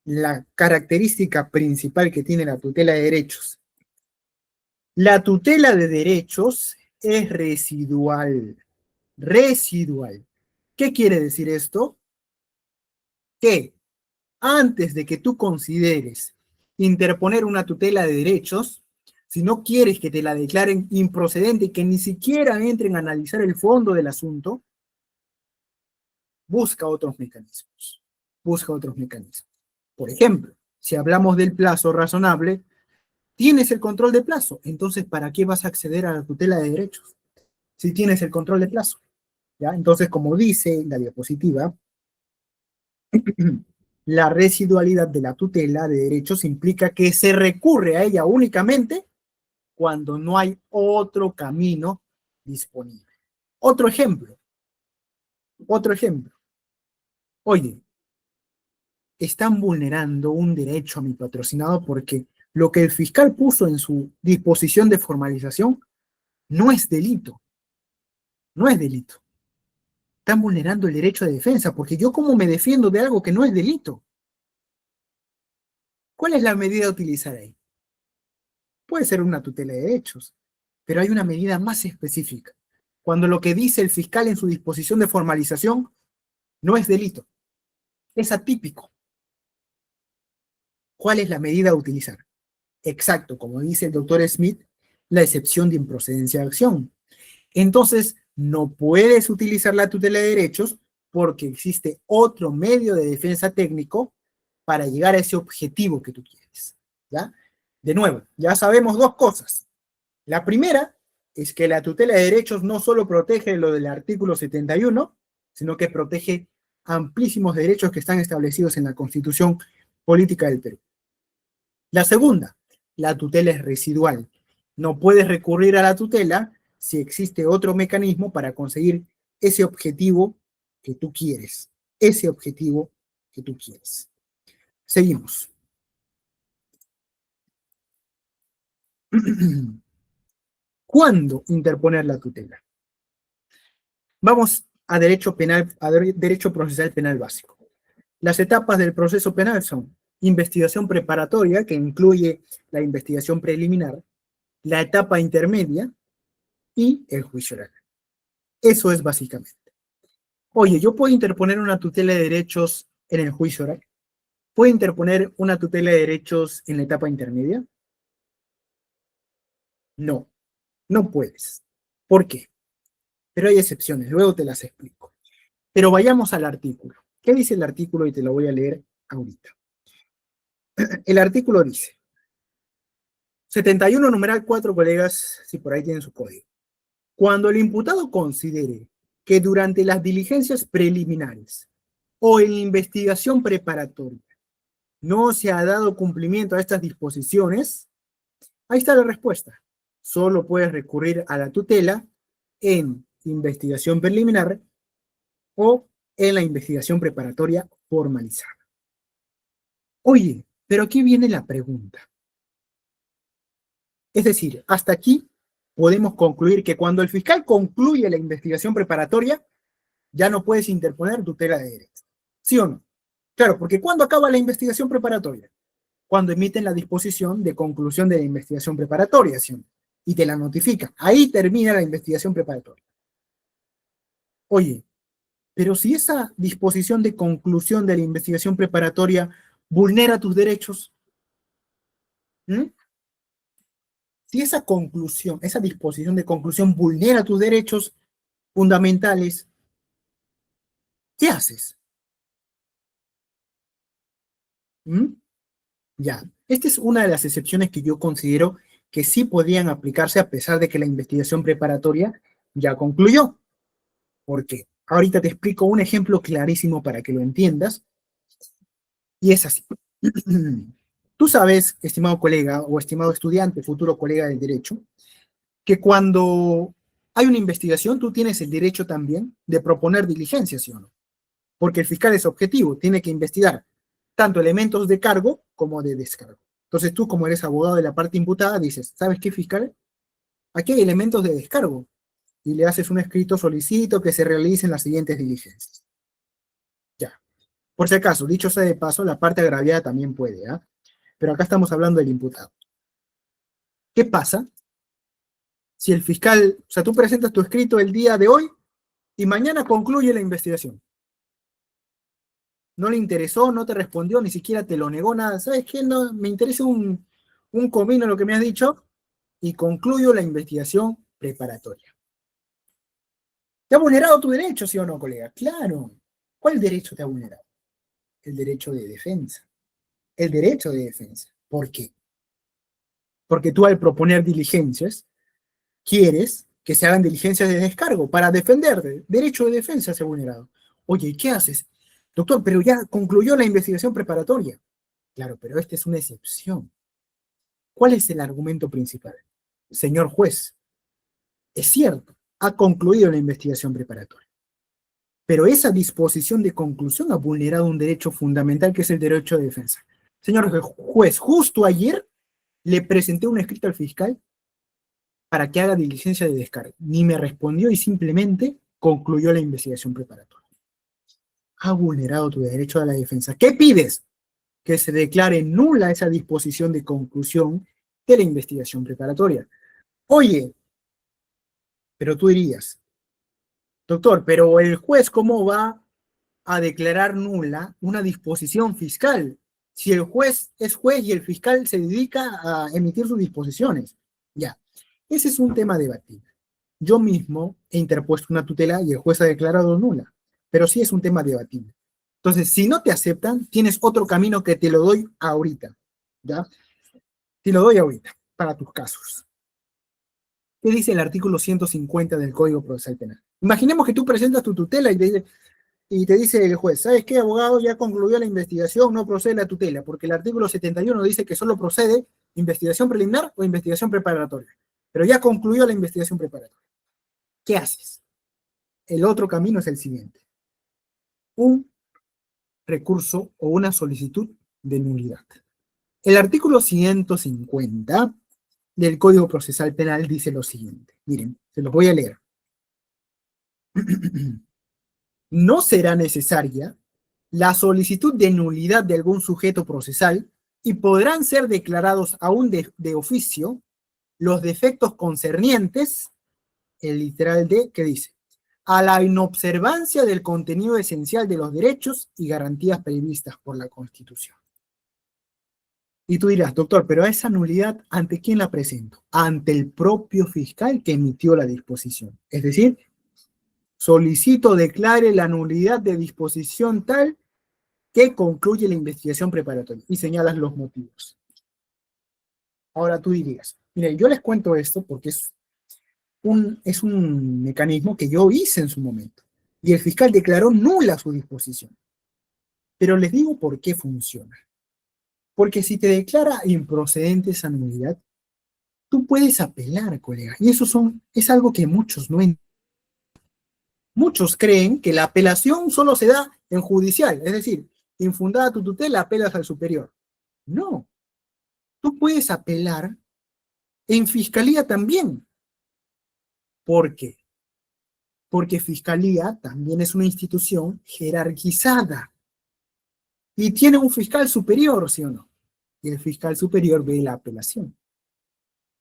la característica principal que tiene la tutela de derechos. La tutela de derechos es residual. Residual. ¿Qué quiere decir esto? Que antes de que tú consideres interponer una tutela de derechos, si no quieres que te la declaren improcedente y que ni siquiera entren a analizar el fondo del asunto, busca otros mecanismos. Busca otros mecanismos. Por ejemplo, si hablamos del plazo razonable, tienes el control de plazo. Entonces, ¿para qué vas a acceder a la tutela de derechos? Si tienes el control de plazo. ¿Ya? Entonces, como dice la diapositiva, la residualidad de la tutela de derechos implica que se recurre a ella únicamente cuando no hay otro camino disponible. Otro ejemplo. Otro ejemplo. Oye, están vulnerando un derecho a mi patrocinado porque lo que el fiscal puso en su disposición de formalización no es delito. No es delito. Están vulnerando el derecho de defensa porque yo cómo me defiendo de algo que no es delito. ¿Cuál es la medida a utilizar ahí? Puede ser una tutela de derechos, pero hay una medida más específica. Cuando lo que dice el fiscal en su disposición de formalización no es delito, es atípico. ¿Cuál es la medida a utilizar? Exacto, como dice el doctor Smith, la excepción de improcedencia de acción. Entonces, no puedes utilizar la tutela de derechos porque existe otro medio de defensa técnico para llegar a ese objetivo que tú quieres. ¿Ya? De nuevo, ya sabemos dos cosas. La primera es que la tutela de derechos no solo protege lo del artículo 71, sino que protege amplísimos derechos que están establecidos en la Constitución Política del Perú. La segunda, la tutela es residual. No puedes recurrir a la tutela si existe otro mecanismo para conseguir ese objetivo que tú quieres. Ese objetivo que tú quieres. Seguimos. ¿Cuándo interponer la tutela? Vamos a derecho penal, a derecho procesal penal básico. Las etapas del proceso penal son investigación preparatoria, que incluye la investigación preliminar, la etapa intermedia y el juicio oral. Eso es básicamente. Oye, ¿yo puedo interponer una tutela de derechos en el juicio oral? ¿Puedo interponer una tutela de derechos en la etapa intermedia? No, no puedes. ¿Por qué? Pero hay excepciones, luego te las explico. Pero vayamos al artículo. ¿Qué dice el artículo? Y te lo voy a leer ahorita. El artículo dice, 71 numeral 4, colegas, si por ahí tienen su código. Cuando el imputado considere que durante las diligencias preliminares o en investigación preparatoria no se ha dado cumplimiento a estas disposiciones, ahí está la respuesta. Solo puedes recurrir a la tutela en investigación preliminar o en la investigación preparatoria formalizada. Oye, pero aquí viene la pregunta. Es decir, hasta aquí podemos concluir que cuando el fiscal concluye la investigación preparatoria, ya no puedes interponer tutela de derechos. ¿Sí o no? Claro, porque ¿cuándo acaba la investigación preparatoria? Cuando emiten la disposición de conclusión de la investigación preparatoria, ¿sí o no? Y te la notifican. Ahí termina la investigación preparatoria. Oye, pero si esa disposición de conclusión de la investigación preparatoria vulnera tus derechos, ¿m? Si esa conclusión, esa disposición de conclusión vulnera tus derechos fundamentales, ¿qué haces? ¿Mm? Ya, esta es una de las excepciones que yo considero que sí podrían aplicarse a pesar de que la investigación preparatoria ya concluyó. ¿Por qué? Ahorita te explico un ejemplo clarísimo para que lo entiendas, y es así. Tú sabes, estimado colega o estimado estudiante, futuro colega del derecho, que cuando hay una investigación, tú tienes el derecho también de proponer diligencias, ¿sí o no? Porque el fiscal es objetivo, tiene que investigar tanto elementos de cargo como de descargo. Entonces tú, como eres abogado de la parte imputada, dices, ¿sabes qué, fiscal? Aquí hay elementos de descargo. Y le haces un escrito solicito que se realicen las siguientes diligencias. Ya. Por si acaso, dicho sea de paso, la parte agraviada también puede, ¿ah? Pero acá estamos hablando del imputado. ¿Qué pasa si el fiscal, o sea, tú presentas tu escrito el día de hoy y mañana concluye la investigación? No le interesó, no te respondió, ni siquiera te lo negó nada. ¿Sabes qué? No, me interesa un comino lo que me has dicho y concluyo la investigación preparatoria. ¿Te ha vulnerado tu derecho, sí o no, colega? Claro. ¿Cuál derecho te ha vulnerado? El derecho de defensa. El derecho de defensa. ¿Por qué? Porque tú al proponer diligencias, quieres que se hagan diligencias de descargo para defenderte. Derecho de defensa se ha vulnerado. Oye, ¿qué haces? Doctor, pero ya concluyó la investigación preparatoria. Claro, pero esta es una excepción. ¿Cuál es el argumento principal? Señor juez, es cierto, ha concluido la investigación preparatoria, pero esa disposición de conclusión ha vulnerado un derecho fundamental que es el derecho de defensa. Señor juez, justo ayer le presenté un escrito al fiscal para que haga diligencia de descargo. Ni me respondió y simplemente concluyó la investigación preparatoria. Ha vulnerado tu derecho a la defensa. ¿Qué pides? Que se declare nula esa disposición de conclusión de la investigación preparatoria. Oye, pero tú dirías, doctor, pero el juez, ¿cómo va a declarar nula una disposición fiscal? Si el juez es juez y el fiscal se dedica a emitir sus disposiciones. Ya, ese es un tema debatible. Yo mismo he interpuesto una tutela y el juez ha declarado nula, pero sí es un tema debatible. Entonces, si no te aceptan, tienes otro camino que te lo doy ahorita, ¿ya? Te lo doy ahorita, para tus casos. ¿Qué dice el artículo 150 del Código Procesal Penal? Imaginemos que tú presentas tu tutela y te dice el juez, ¿sabes qué, abogado? Ya concluyó la investigación, no procede la tutela, porque el artículo 71 dice que solo procede investigación preliminar o investigación preparatoria. Pero ya concluyó la investigación preparatoria. ¿Qué haces? El otro camino es el siguiente. Un recurso o una solicitud de nulidad. El artículo 150 del Código Procesal Penal dice lo siguiente. Miren, se los voy a leer. No será necesaria la solicitud de nulidad de algún sujeto procesal y podrán ser declarados aún de oficio los defectos concernientes, el literal de, ¿qué dice? A la inobservancia del contenido esencial de los derechos y garantías previstas por la Constitución. Y tú dirás, doctor, pero esa nulidad, ¿ante quién la presento? Ante el propio fiscal que emitió la disposición. Es decir, solicito declare la nulidad de disposición tal que concluye la investigación preparatoria y señalas los motivos. Ahora tú dirías, mire, yo les cuento esto porque es un mecanismo que yo hice en su momento y el fiscal declaró nula su disposición. Pero les digo por qué funciona. Porque si te declara improcedente esa nulidad, tú puedes apelar, colega. Y es algo que muchos no entienden. Muchos creen que la apelación solo se da en judicial, es decir, infundada tu tutela, apelas al superior. No, tú puedes apelar en fiscalía también. ¿Por qué? Porque fiscalía también es una institución jerarquizada y tiene un fiscal superior, ¿sí o no? Y el fiscal superior ve la apelación.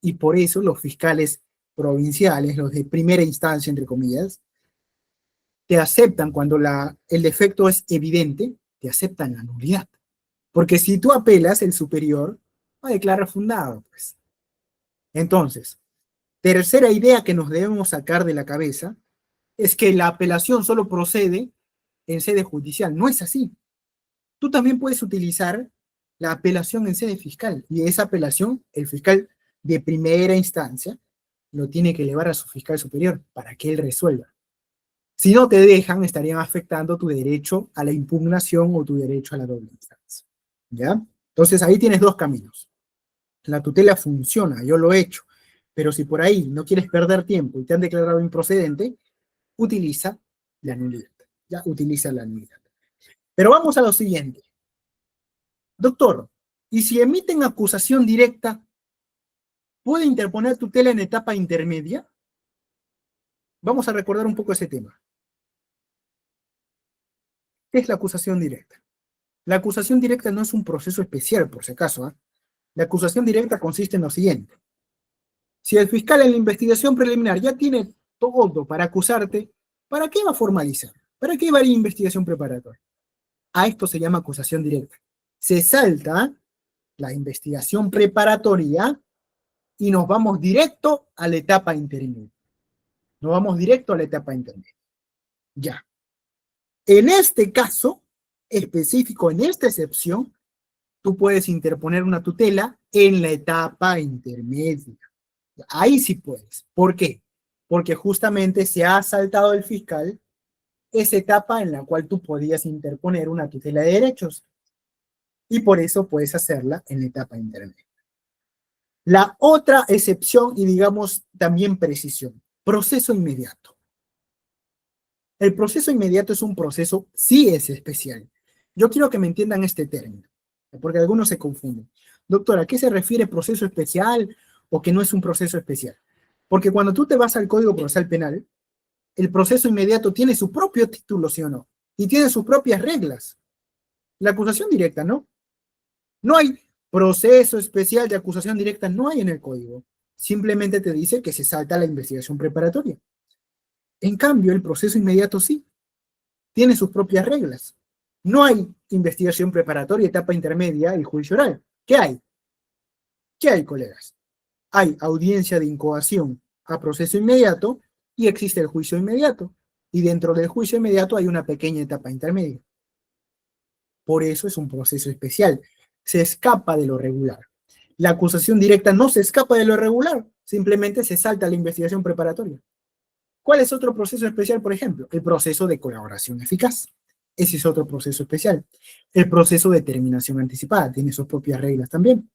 Y por eso los fiscales provinciales, los de primera instancia, entre comillas, te aceptan cuando el defecto es evidente, te aceptan la nulidad. Porque si tú apelas, el superior va a declarar fundado, pues. Entonces, tercera idea que nos debemos sacar de la cabeza es que la apelación solo procede en sede judicial. No es así. Tú también puedes utilizar la apelación en sede fiscal y esa apelación, el fiscal de primera instancia lo tiene que elevar a su fiscal superior para que él resuelva. Si no te dejan, estarían afectando tu derecho a la impugnación o tu derecho a la doble instancia. ¿Ya? Entonces ahí tienes dos caminos. La tutela funciona, yo lo he hecho, pero si por ahí no quieres perder tiempo y te han declarado improcedente, utiliza la nulidad. Ya, utiliza la nulidad. Pero vamos a lo siguiente. Doctor, ¿y si emiten acusación directa, puede interponer tutela en etapa intermedia? Vamos a recordar un poco ese tema. ¿Qué es la acusación directa? La acusación directa no es un proceso especial, por si acaso. La acusación directa consiste en lo siguiente. Si el fiscal en la investigación preliminar ya tiene todo para acusarte, ¿para qué va a formalizar? ¿Para qué va a ir a investigación preparatoria? A esto se llama acusación directa. Se salta la investigación preparatoria y nos vamos directo a la etapa intermedia. Nos vamos directo a la etapa intermedia. Ya. En este caso específico, en esta excepción, tú puedes interponer una tutela en la etapa intermedia. Ahí sí puedes. ¿Por qué? Porque justamente se ha saltado el fiscal esa etapa en la cual tú podías interponer una tutela de derechos. Y por eso puedes hacerla en la etapa intermedia. La otra excepción y digamos también precisión, proceso inmediato. El proceso inmediato es un proceso, sí es especial. Yo quiero que me entiendan este término, porque algunos se confunden. Doctor, ¿a qué se refiere proceso especial o que no es un proceso especial? Porque cuando tú te vas al Código Procesal Penal, el proceso inmediato tiene su propio título, ¿sí o no? Y tiene sus propias reglas. La acusación directa, ¿no? No hay proceso especial de acusación directa, no hay en el código. Simplemente te dice que se salta la investigación preparatoria. En cambio, el proceso inmediato sí, tiene sus propias reglas. No hay investigación preparatoria, etapa intermedia y juicio oral. ¿Qué hay? ¿Qué hay, colegas? Hay audiencia de incoación a proceso inmediato y existe el juicio inmediato. Y dentro del juicio inmediato hay una pequeña etapa intermedia. Por eso es un proceso especial. Se escapa de lo regular. La acusación directa no se escapa de lo regular, simplemente se salta la investigación preparatoria. ¿Cuál es otro proceso especial, por ejemplo? El proceso de colaboración eficaz. Ese es otro proceso especial. El proceso de terminación anticipada tiene sus propias reglas también.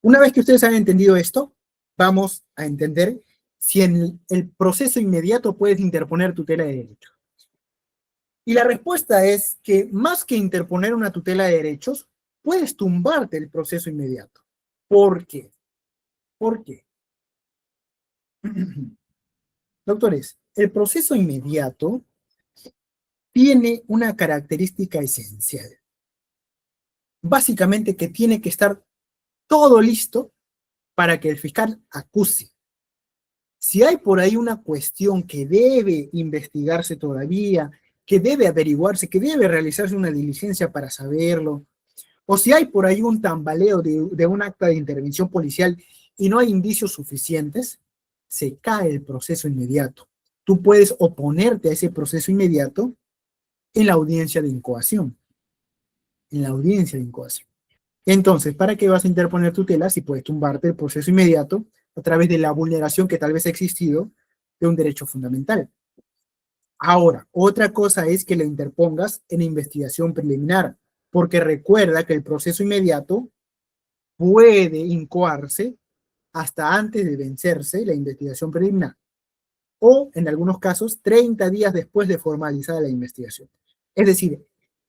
Una vez que ustedes han entendido esto, vamos a entender si en el proceso inmediato puedes interponer tutela de derechos. Y la respuesta es que más que interponer una tutela de derechos, puedes tumbarte el proceso inmediato. ¿Por qué? ¿Por qué? Doctores, el proceso inmediato tiene una característica esencial. Básicamente que tiene que estar todo listo para que el fiscal acuse. Si hay por ahí una cuestión que debe investigarse todavía, que debe averiguarse, que debe realizarse una diligencia para saberlo, o si hay por ahí un tambaleo de un acta de intervención policial y no hay indicios suficientes, se cae el proceso inmediato. Tú puedes oponerte a ese proceso inmediato en la audiencia de incoación. En la audiencia de incoación. Entonces, ¿para qué vas a interponer tutela si puedes tumbarte el proceso inmediato a través de la vulneración que tal vez ha existido de un derecho fundamental? Ahora, otra cosa es que lo interpongas en investigación preliminar, porque recuerda que el proceso inmediato puede incoarse hasta antes de vencerse la investigación preliminar, o en algunos casos 30 días después de formalizada la investigación. Es decir,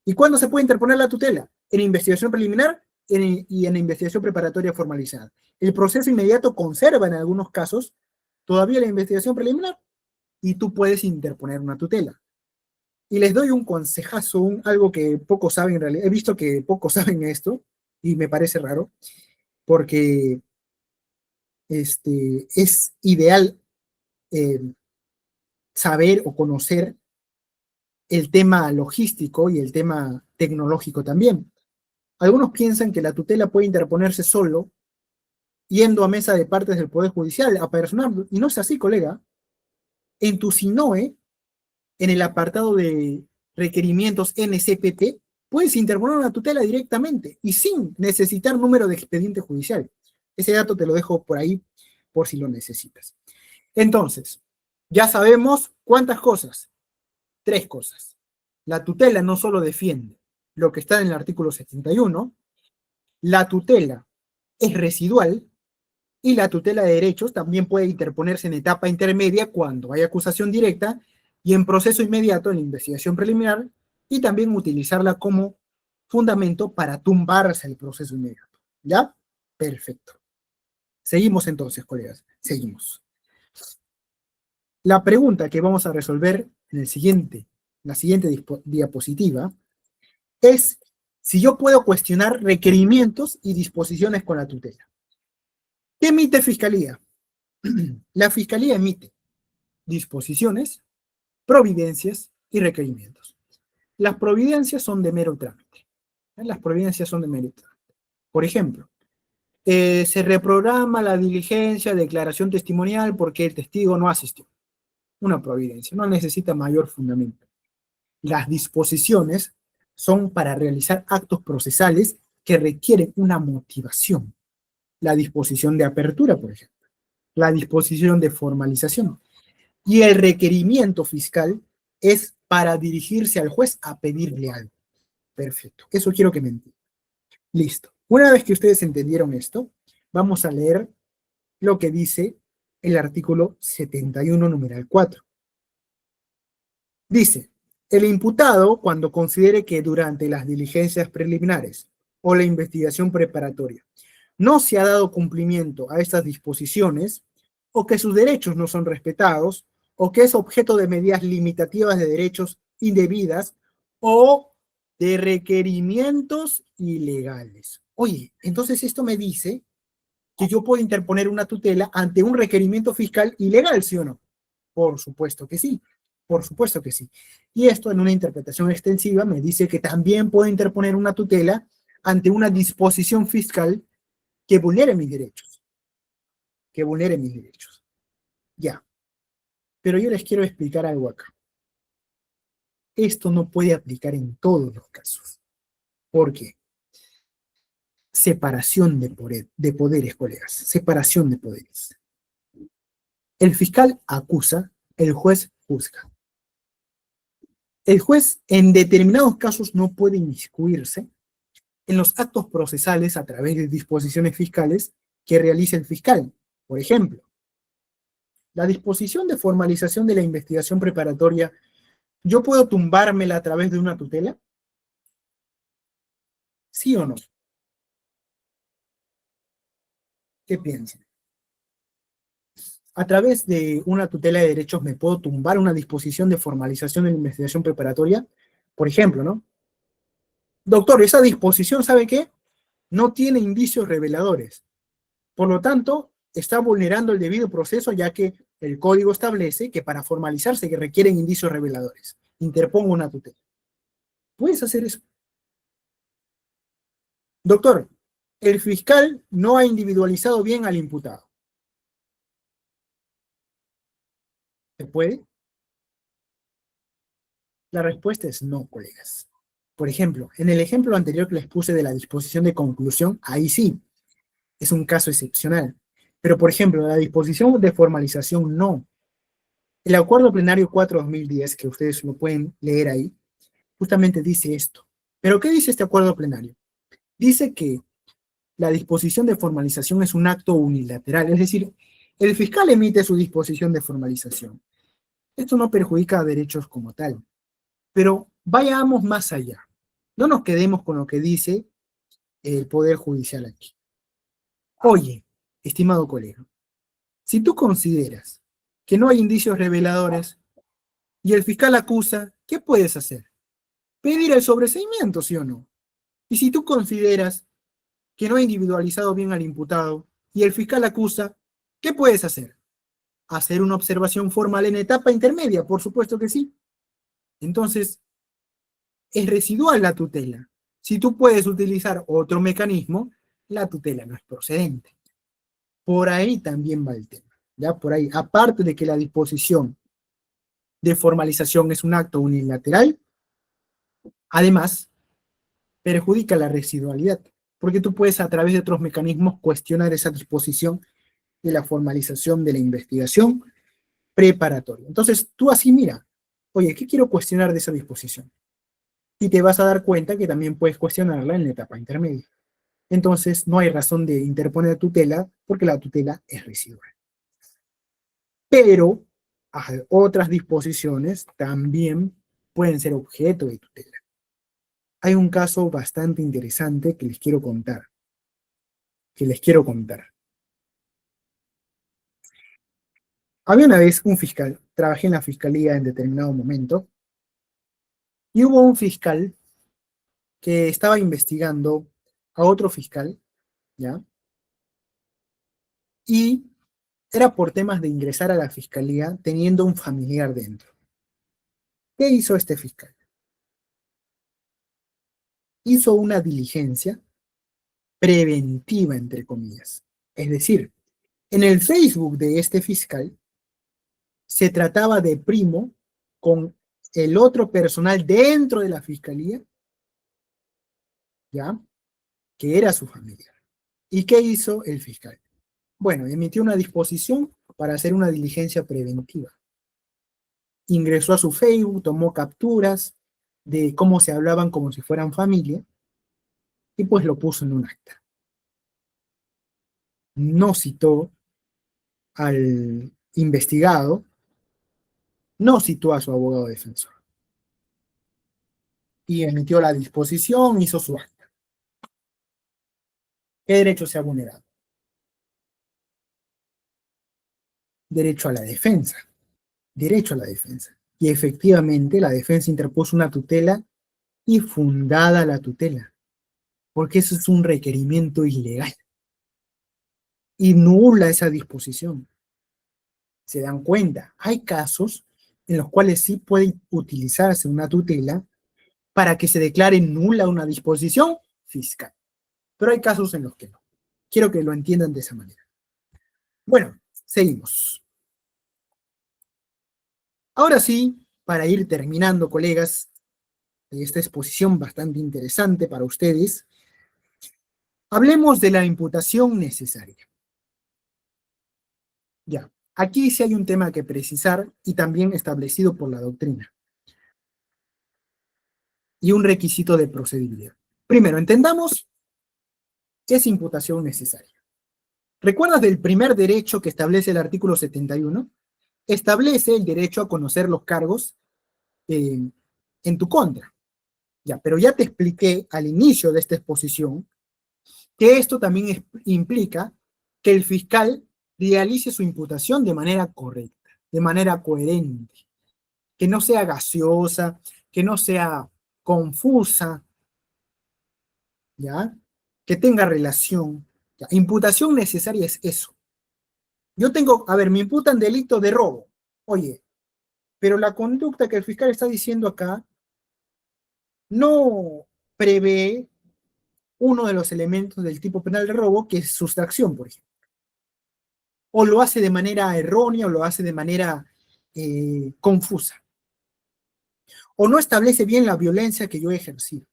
¿y cuándo se puede interponer la tutela? En investigación preliminar y en investigación preparatoria formalizada. El proceso inmediato conserva en algunos casos todavía la investigación preliminar y tú puedes interponer una tutela. Y les doy un consejazo, algo que pocos saben en realidad. He visto que pocos saben esto y me parece raro porque es ideal eh, saber o conocer el tema logístico y el tema tecnológico también. Algunos piensan que la tutela puede interponerse solo yendo a mesa de partes del Poder Judicial a personar, y no es así, colega. En tu SINOE, en el apartado de requerimientos NCPT, puedes interponer una tutela directamente y sin necesitar número de expediente judicial. Ese dato te lo dejo por ahí por si lo necesitas. Entonces, ya sabemos cuántas cosas. 3 cosas. La tutela no solo defiende lo que está en el artículo 71, la tutela es residual y la tutela de derechos también puede interponerse en etapa intermedia cuando hay acusación directa y en proceso inmediato en la investigación preliminar y también utilizarla como fundamento para tumbarse el proceso inmediato. ¿Ya? Perfecto. Seguimos entonces, colegas. Seguimos. La pregunta que vamos a resolver en la siguiente diapositiva es si yo puedo cuestionar requerimientos y disposiciones con la tutela. ¿Qué emite Fiscalía? La Fiscalía emite disposiciones, providencias y requerimientos. Las providencias son de mero trámite. Las providencias son de mero trámite. Por ejemplo, se reprograma la diligencia, declaración testimonial porque el testigo no asistió. Una providencia, no necesita mayor fundamento. Las disposiciones son para realizar actos procesales que requieren una motivación. La disposición de apertura, por ejemplo. La disposición de formalización. Y el requerimiento fiscal es para dirigirse al juez a pedirle algo. Perfecto. Eso quiero que me entiendan. Listo. Una vez que ustedes entendieron esto, vamos a leer lo que dice el artículo 71, numeral 4. Dice, el imputado, cuando considere que durante las diligencias preliminares o la investigación preparatoria no se ha dado cumplimiento a estas disposiciones, o que sus derechos no son respetados, o que es objeto de medidas limitativas de derechos indebidas, o de requerimientos ilegales. Oye, entonces esto me dice que yo puedo interponer una tutela ante un requerimiento fiscal ilegal, ¿sí o no? Por supuesto que sí, por supuesto que sí. Y esto en una interpretación extensiva me dice que también puedo interponer una tutela ante una disposición fiscal que vulnere mis derechos, que vulnere mis derechos. Ya, pero yo les quiero explicar algo acá. Esto no puede aplicar en todos los casos. ¿Por qué? Separación de poderes, colegas, separación de poderes. El fiscal acusa, el juez juzga. El juez en determinados casos no puede inmiscuirse en los actos procesales a través de disposiciones fiscales que realice el fiscal. Por ejemplo, la disposición de formalización de la investigación preparatoria, ¿yo puedo tumbármela a través de una tutela? ¿Sí o no? ¿Qué piensan? a través de una tutela de derechos me puedo tumbar una disposición de formalización de la investigación preparatoria. Por ejemplo, ¿no? Doctor, esa disposición, ¿sabe qué? No tiene indicios reveladores. Por lo tanto, está vulnerando el debido proceso, ya que el código establece que para formalizarse que requieren indicios reveladores. Interpongo una tutela. ¿Puedes hacer eso? Doctor, el fiscal no ha individualizado bien al imputado. ¿Se puede? La respuesta es no, colegas. Por ejemplo, en el ejemplo anterior que les puse de la disposición de conclusión, ahí sí, es un caso excepcional. Pero, por ejemplo, la disposición de formalización no. El Acuerdo Plenario 4/2010, que ustedes lo pueden leer ahí, justamente dice esto. ¿Pero qué dice este Acuerdo Plenario? Dice que la disposición de formalización es un acto unilateral, es decir, el fiscal emite su disposición de formalización. Esto no perjudica a derechos como tal, pero vayamos más allá. No nos quedemos con lo que dice el Poder Judicial aquí. Oye, estimado colega, si tú consideras que no hay indicios reveladores y el fiscal acusa, ¿qué puedes hacer? Pedir el sobreseimiento, ¿sí o no? Y si tú consideras que no ha individualizado bien al imputado y el fiscal acusa, ¿qué puedes hacer? Hacer una observación formal en etapa intermedia, por supuesto que sí. Entonces, es residual la tutela. Si tú puedes utilizar otro mecanismo, la tutela no es procedente. Por ahí también va el tema. ¿Ya? Por ahí, aparte de que la disposición de formalización es un acto unilateral, además, perjudica la residualidad, porque tú puedes a través de otros mecanismos cuestionar esa disposición de la formalización de la investigación preparatoria. Entonces, tú así mira, oye, ¿qué quiero cuestionar de esa disposición? Y te vas a dar cuenta que también puedes cuestionarla en la etapa intermedia. Entonces, no hay razón de interponer tutela porque la tutela es residual. Pero otras disposiciones también pueden ser objeto de tutela. Hay un caso bastante interesante que les quiero contar. Había una vez un fiscal, trabajé en la fiscalía en determinado momento, y hubo un fiscal que estaba investigando a otro fiscal, ¿ya? Y era por temas de ingresar a la fiscalía teniendo un familiar dentro. ¿Qué hizo este fiscal? Hizo una diligencia preventiva, entre comillas. Es decir, en el Facebook de este fiscal se trataba de primo con el otro personal dentro de la fiscalía, ¿ya? Que era su familiar. ¿Y qué hizo el fiscal? Bueno, emitió una disposición para hacer una diligencia preventiva. Ingresó a su Facebook, tomó capturas de cómo se hablaban como si fueran familia y pues lo puso en un acta. No citó al investigado, no citó a su abogado defensor y emitió la disposición, hizo su acta. ¿Qué derecho se ha vulnerado? Derecho a la defensa. Derecho a la defensa. Y efectivamente la defensa interpuso una tutela y fundada la tutela, porque eso es un requerimiento ilegal y nula esa disposición. Se dan cuenta, hay casos en los cuales sí puede utilizarse una tutela para que se declare nula una disposición fiscal, pero hay casos en los que no. Quiero que lo entiendan de esa manera. Bueno, seguimos. Ahora sí, para ir terminando, colegas, esta exposición bastante interesante para ustedes, hablemos de la imputación necesaria. Ya, aquí sí hay un tema que precisar y también establecido por la doctrina. Y un requisito de procedibilidad. Primero, entendamos qué es imputación necesaria. ¿Recuerdas del primer derecho que establece el artículo 71? Establece el derecho a conocer los cargos en tu contra. Ya, pero ya te expliqué al inicio de esta exposición que esto también implica que el fiscal realice su imputación de manera correcta, de manera coherente, que no sea gaseosa, que no sea confusa, ¿ya? Que tenga relación. ¿Ya? Imputación necesaria es eso. Yo tengo, a ver, me imputan delito de robo. Oye, pero la conducta que el fiscal está diciendo acá no prevé uno de los elementos del tipo penal de robo, que es sustracción, por ejemplo. O lo hace de manera errónea o lo hace de manera confusa. O no establece bien la violencia que yo he ejercido,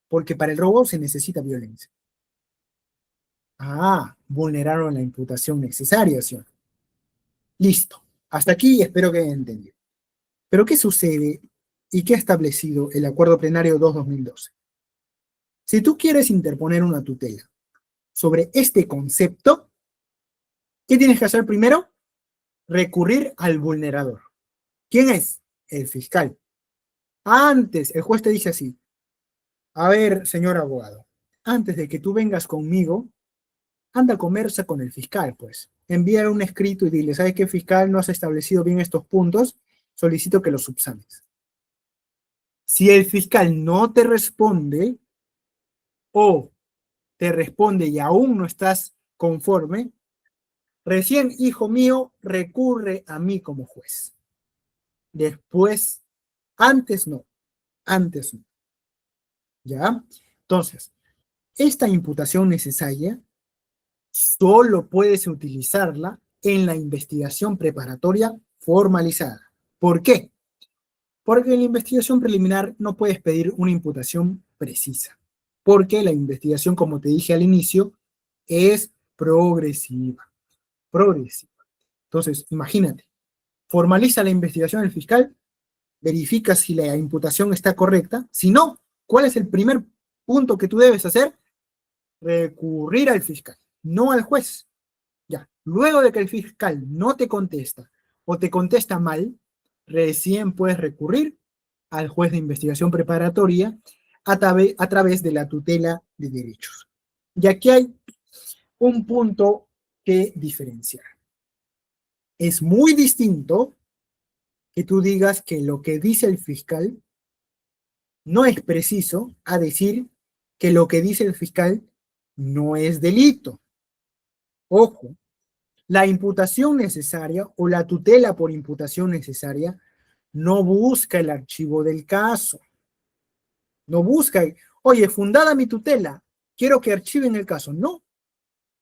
porque para el robo se necesita violencia. Ah, vulneraron la imputación necesaria, ¿sí? Listo. Hasta aquí espero que hayan entendido. Pero ¿qué sucede y qué ha establecido el Acuerdo Plenario 2-2012? Si tú quieres interponer una tutela sobre este concepto, ¿qué tienes que hacer primero? Recurrir al vulnerador. ¿Quién es? El fiscal. Antes, el juez te dice así: a ver, señor abogado, antes de que tú vengas conmigo, anda a conversa con el fiscal, pues. Envíale un escrito y dile: ¿sabes qué, fiscal? No has establecido bien estos puntos, solicito que los subsanes. Si el fiscal no te responde o te responde y aún no estás conforme, recién, hijo mío, recurre a mí como juez. Después, antes no, antes no. ¿Ya? Entonces, esta imputación necesaria solo puedes utilizarla en la investigación preparatoria formalizada. ¿Por qué? Porque en la investigación preliminar no puedes pedir una imputación precisa, porque la investigación, como te dije al inicio, es progresiva, progresiva. Entonces, imagínate, formaliza la investigación del fiscal, verifica si la imputación está correcta. Si no, ¿cuál es el primer punto que tú debes hacer? Recurrir al fiscal, no al juez. Ya, luego de que el fiscal no te contesta o te contesta mal, recién puedes recurrir al juez de investigación preparatoria a través de la tutela de derechos. Y aquí hay un punto que diferenciar. Es muy distinto que tú digas que lo que dice el fiscal no es preciso a decir que lo que dice el fiscal no es delito. Ojo, la imputación necesaria o la tutela por imputación necesaria no busca el archivo del caso. No busca, oye, fundada mi tutela, quiero que archiven el caso. No,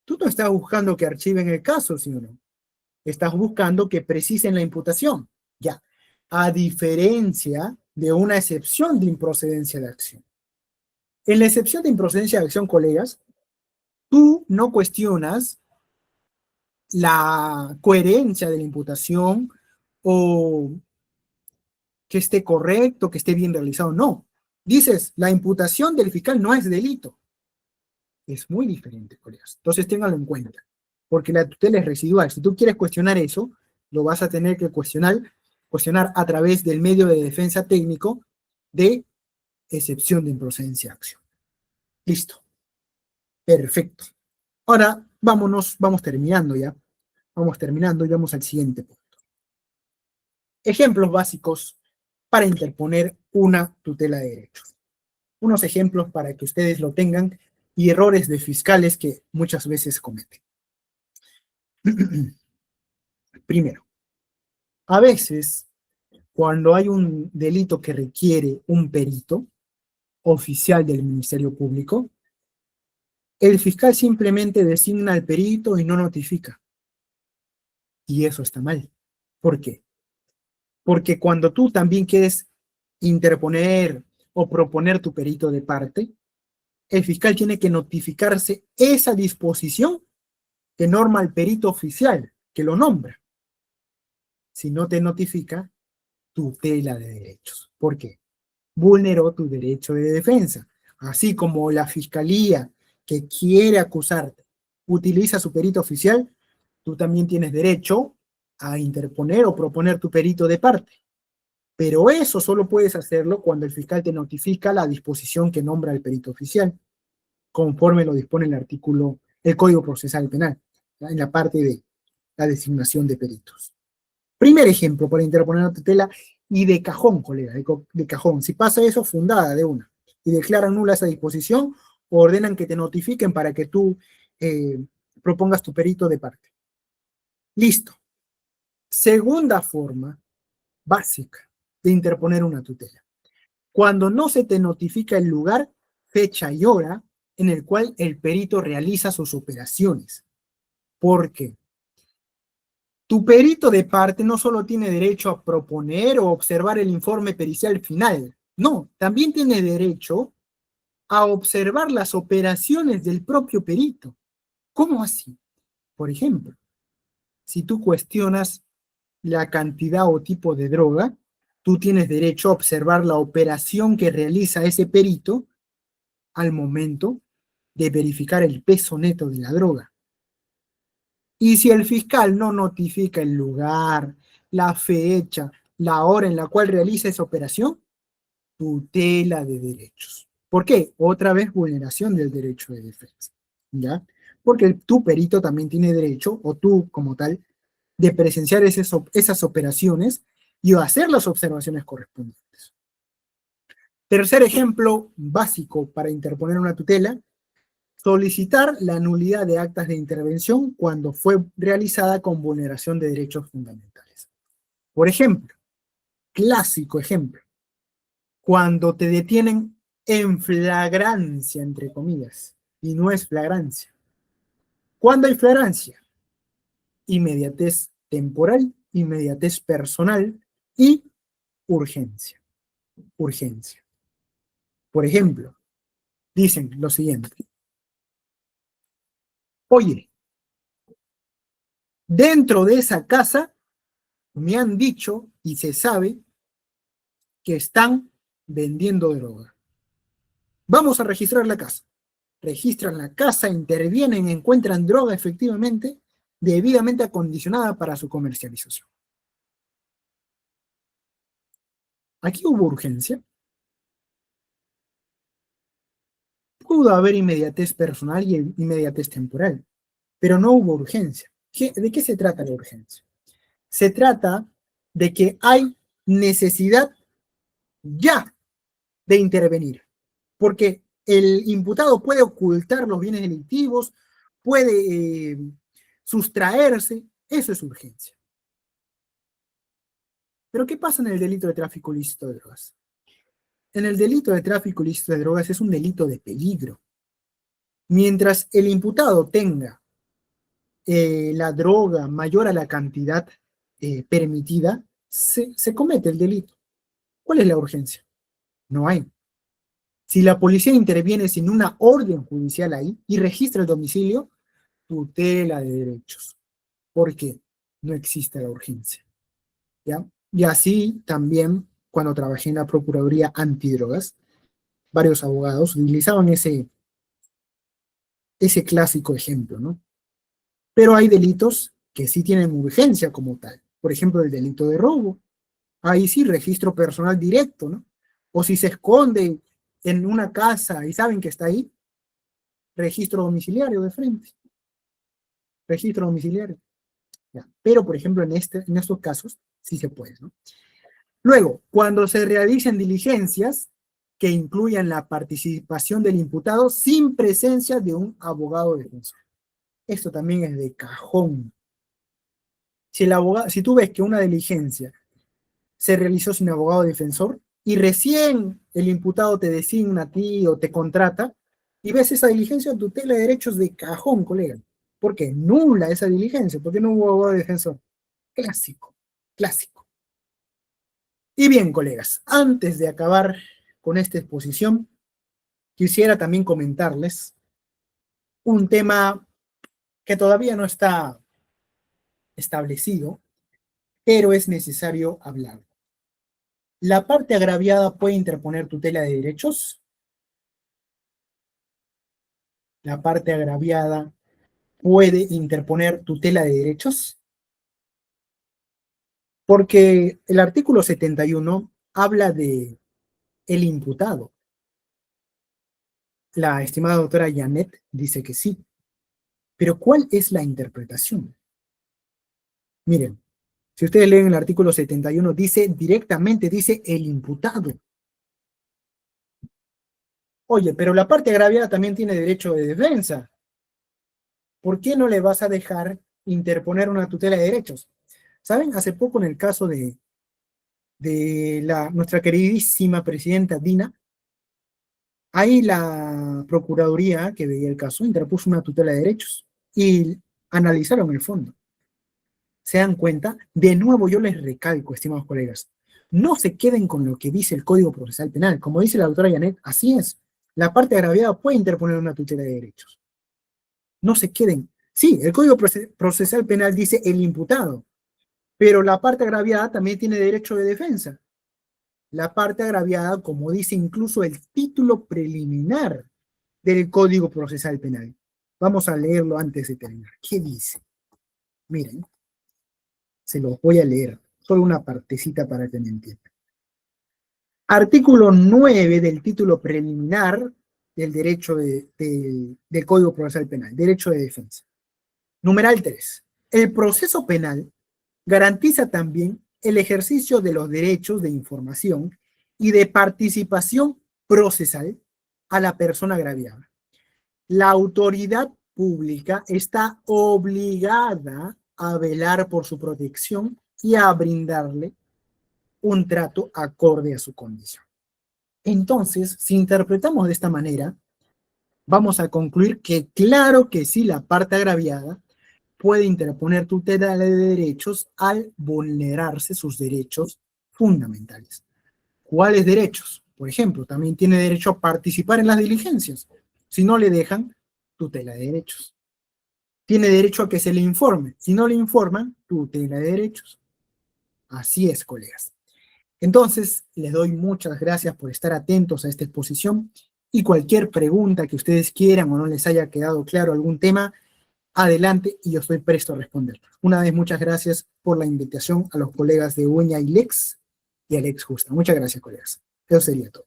tú no estás buscando que archiven el caso, ¿sí o no? Estás buscando que precisen la imputación. Ya, a diferencia de una excepción de improcedencia de acción. En la excepción de improcedencia de acción, colegas, tú no cuestionas la coherencia de la imputación o que esté correcto, que esté bien realizado. No. Dices, la imputación del fiscal no es delito. Es muy diferente, colegas. Entonces, ténganlo en cuenta, porque la tutela es residual. Si tú quieres cuestionar eso, lo vas a tener que cuestionar a través del medio de defensa técnico de excepción de improcedencia de acción. Listo. Perfecto. Ahora, vamos terminando ya. Vamos terminando y vamos al siguiente punto. Ejemplos básicos para interponer una tutela de derechos. Unos ejemplos para que ustedes lo tengan y errores de fiscales que muchas veces cometen. Primero, a veces cuando hay un delito que requiere un perito oficial del Ministerio Público, el fiscal simplemente designa al perito y no notifica. Y eso está mal. ¿Por qué? Porque cuando tú también quieres interponer o proponer tu perito de parte, el fiscal tiene que notificarse esa disposición que norma el perito oficial que lo nombra. Si no te notifica, tutela de derechos. ¿Por qué? Vulneró tu derecho de defensa. Así como la fiscalía que quiere acusarte utiliza su perito oficial, tú también tienes derecho a interponer o proponer tu perito de parte. Pero eso solo puedes hacerlo cuando el fiscal te notifica la disposición que nombra el perito oficial, conforme lo dispone el Código Procesal Penal, ¿ya? En la parte B. la designación de peritos. Primer ejemplo para interponer una tutela y de cajón, colega, de cajón. Si pasa eso, fundada de una. Y declaran nula esa disposición o ordenan que te notifiquen para que tú propongas tu perito de parte. Listo. Segunda forma básica de interponer una tutela. Cuando no se te notifica el lugar, fecha y hora en el cual el perito realiza sus operaciones. ¿Por qué? Tu perito de parte no solo tiene derecho a proponer o observar el informe pericial final, no, también tiene derecho a observar las operaciones del propio perito. ¿Cómo así? Por ejemplo, si tú cuestionas la cantidad o tipo de droga, tú tienes derecho a observar la operación que realiza ese perito al momento de verificar el peso neto de la droga. Y si el fiscal no notifica el lugar, la fecha, la hora en la cual realiza esa operación, tutela de derechos. ¿Por qué? Otra vez vulneración del derecho de defensa, ¿ya? Porque tu perito también tiene derecho, o tú como tal, de presenciar esas operaciones y hacer las observaciones correspondientes. Tercer ejemplo básico para interponer una tutela: solicitar la nulidad de actas de intervención cuando fue realizada con vulneración de derechos fundamentales. Por ejemplo, clásico ejemplo, cuando te detienen en flagrancia, entre comillas, y no es flagrancia. ¿Cuándo hay flagrancia? Inmediatez temporal, inmediatez personal y urgencia. Urgencia. Por ejemplo, dicen lo siguiente: oye, dentro de esa casa me han dicho y se sabe que están vendiendo droga. Vamos a registrar la casa. Registran la casa, intervienen, encuentran droga efectivamente, debidamente acondicionada para su comercialización. Aquí hubo urgencia. Pudo haber inmediatez personal y inmediatez temporal, pero no hubo urgencia. ¿De qué se trata la urgencia? Se trata de que hay necesidad ya de intervenir, porque el imputado puede ocultar los bienes delictivos, puede sustraerse, eso es urgencia. Pero ¿qué pasa en el delito de tráfico ilícito de drogas? En el delito de tráfico ilícito de drogas es un delito de peligro. Mientras el imputado tenga la droga mayor a la cantidad permitida, se comete el delito. ¿Cuál es la urgencia? No hay. Si la policía interviene sin una orden judicial ahí y registra el domicilio, tutela de derechos. ¿Por qué? No existe la urgencia. ¿Ya? Y así también, cuando trabajé en la Procuraduría Antidrogas, varios abogados utilizaban ese clásico ejemplo, ¿no? Pero hay delitos que sí tienen urgencia como tal. Por ejemplo, el delito de robo. Ahí sí, registro personal directo, ¿no? O si se esconde en una casa y saben que está ahí, registro domiciliario de frente. Registro domiciliario. Ya. Pero, por ejemplo, en estos casos sí se puede, ¿no? Luego, cuando se realicen diligencias que incluyan la participación del imputado sin presencia de un abogado defensor. Esto también es de cajón. Si tú ves que una diligencia se realizó sin abogado defensor y recién el imputado te designa a ti o te contrata y ves esa diligencia, tutela de derechos de cajón, colega. ¿Por qué? Nula esa diligencia, porque no hubo abogado defensor. Clásico, clásico. Y bien, colegas, antes de acabar con esta exposición, quisiera también comentarles un tema que todavía no está establecido, pero es necesario hablar. ¿La parte agraviada puede interponer tutela de derechos? ¿La parte agraviada puede interponer tutela de derechos? Porque el artículo 71 habla de el imputado. La estimada doctora Janet dice que sí. Pero ¿cuál es la interpretación? Miren, si ustedes leen el artículo 71, dice directamente, dice el imputado. Oye, pero la parte agraviada también tiene derecho de defensa. ¿Por qué no le vas a dejar interponer una tutela de derechos? ¿Saben? Hace poco en el caso de nuestra queridísima presidenta Dina, ahí la Procuraduría que veía el caso interpuso una tutela de derechos y analizaron el fondo. ¿Se dan cuenta? De nuevo yo les recalco, estimados colegas, no se queden con lo que dice el Código Procesal Penal. Como dice la doctora Janet, así es. La parte agraviada puede interponer una tutela de derechos. No se queden. Sí, el Código Procesal Penal dice el imputado, pero la parte agraviada también tiene derecho de defensa. La parte agraviada, como dice incluso el título preliminar del Código Procesal Penal. Vamos a leerlo antes de terminar. ¿Qué dice? Miren, se los voy a leer, solo una partecita para que me entiendan. Artículo 9 del título preliminar del derecho del Código Procesal Penal, derecho de defensa. Numeral 3. El proceso penal garantiza también el ejercicio de los derechos de información y de participación procesal a la persona agraviada. La autoridad pública está obligada a velar por su protección y a brindarle un trato acorde a su condición. Entonces, si interpretamos de esta manera, vamos a concluir que claro que sí, la parte agraviada puede interponer tutela de derechos al vulnerarse sus derechos fundamentales. ¿Cuáles derechos? Por ejemplo, también tiene derecho a participar en las diligencias. Si no le dejan, tutela de derechos. Tiene derecho a que se le informe. Si no le informan, tutela de derechos. Así es, colegas. Entonces, les doy muchas gracias por estar atentos a esta exposición y cualquier pregunta que ustedes quieran o no les haya quedado claro algún tema, adelante y yo estoy presto a responder. Una vez, muchas gracias por la invitación a los colegas de Uña y Lex y a Lex Justa. Muchas gracias, colegas. Eso sería todo.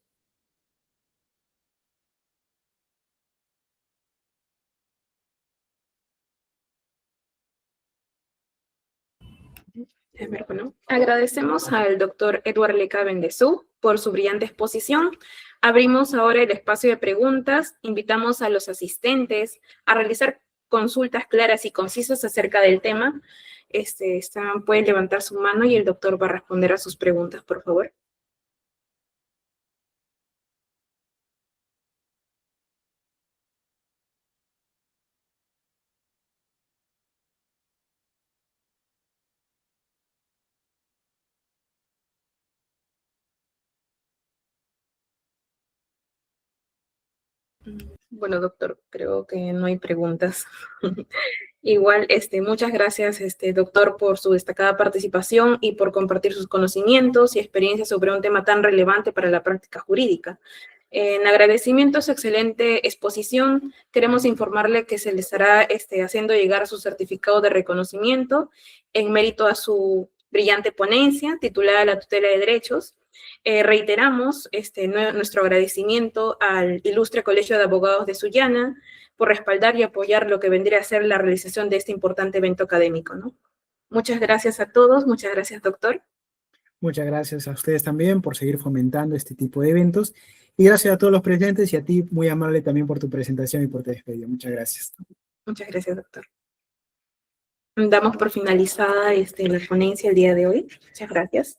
Bueno, agradecemos al doctor Edward Leca Bendezú por su brillante exposición. Abrimos ahora el espacio de preguntas. Invitamos a los asistentes a realizar consultas claras y concisas acerca del tema. Pueden levantar su mano y el doctor va a responder a sus preguntas, por favor. Bueno, doctor, creo que no hay preguntas. Igual, muchas gracias, doctor, por su destacada participación y por compartir sus conocimientos y experiencias sobre un tema tan relevante para la práctica jurídica. En agradecimiento a su excelente exposición, queremos informarle que se le estará haciendo llegar su certificado de reconocimiento en mérito a su brillante ponencia titulada La tutela de derechos. Reiteramos nuestro agradecimiento al Ilustre Colegio de Abogados de Sullana por respaldar y apoyar lo que vendría a ser la realización de este importante evento académico, ¿no? Muchas gracias a todos, muchas gracias, doctor. Muchas gracias a ustedes también por seguir fomentando este tipo de eventos y gracias a todos los presentes y a ti, muy amable también por tu presentación y por tu despedida. Muchas gracias. Muchas gracias, doctor. Damos por finalizada la ponencia el día de hoy. Muchas gracias.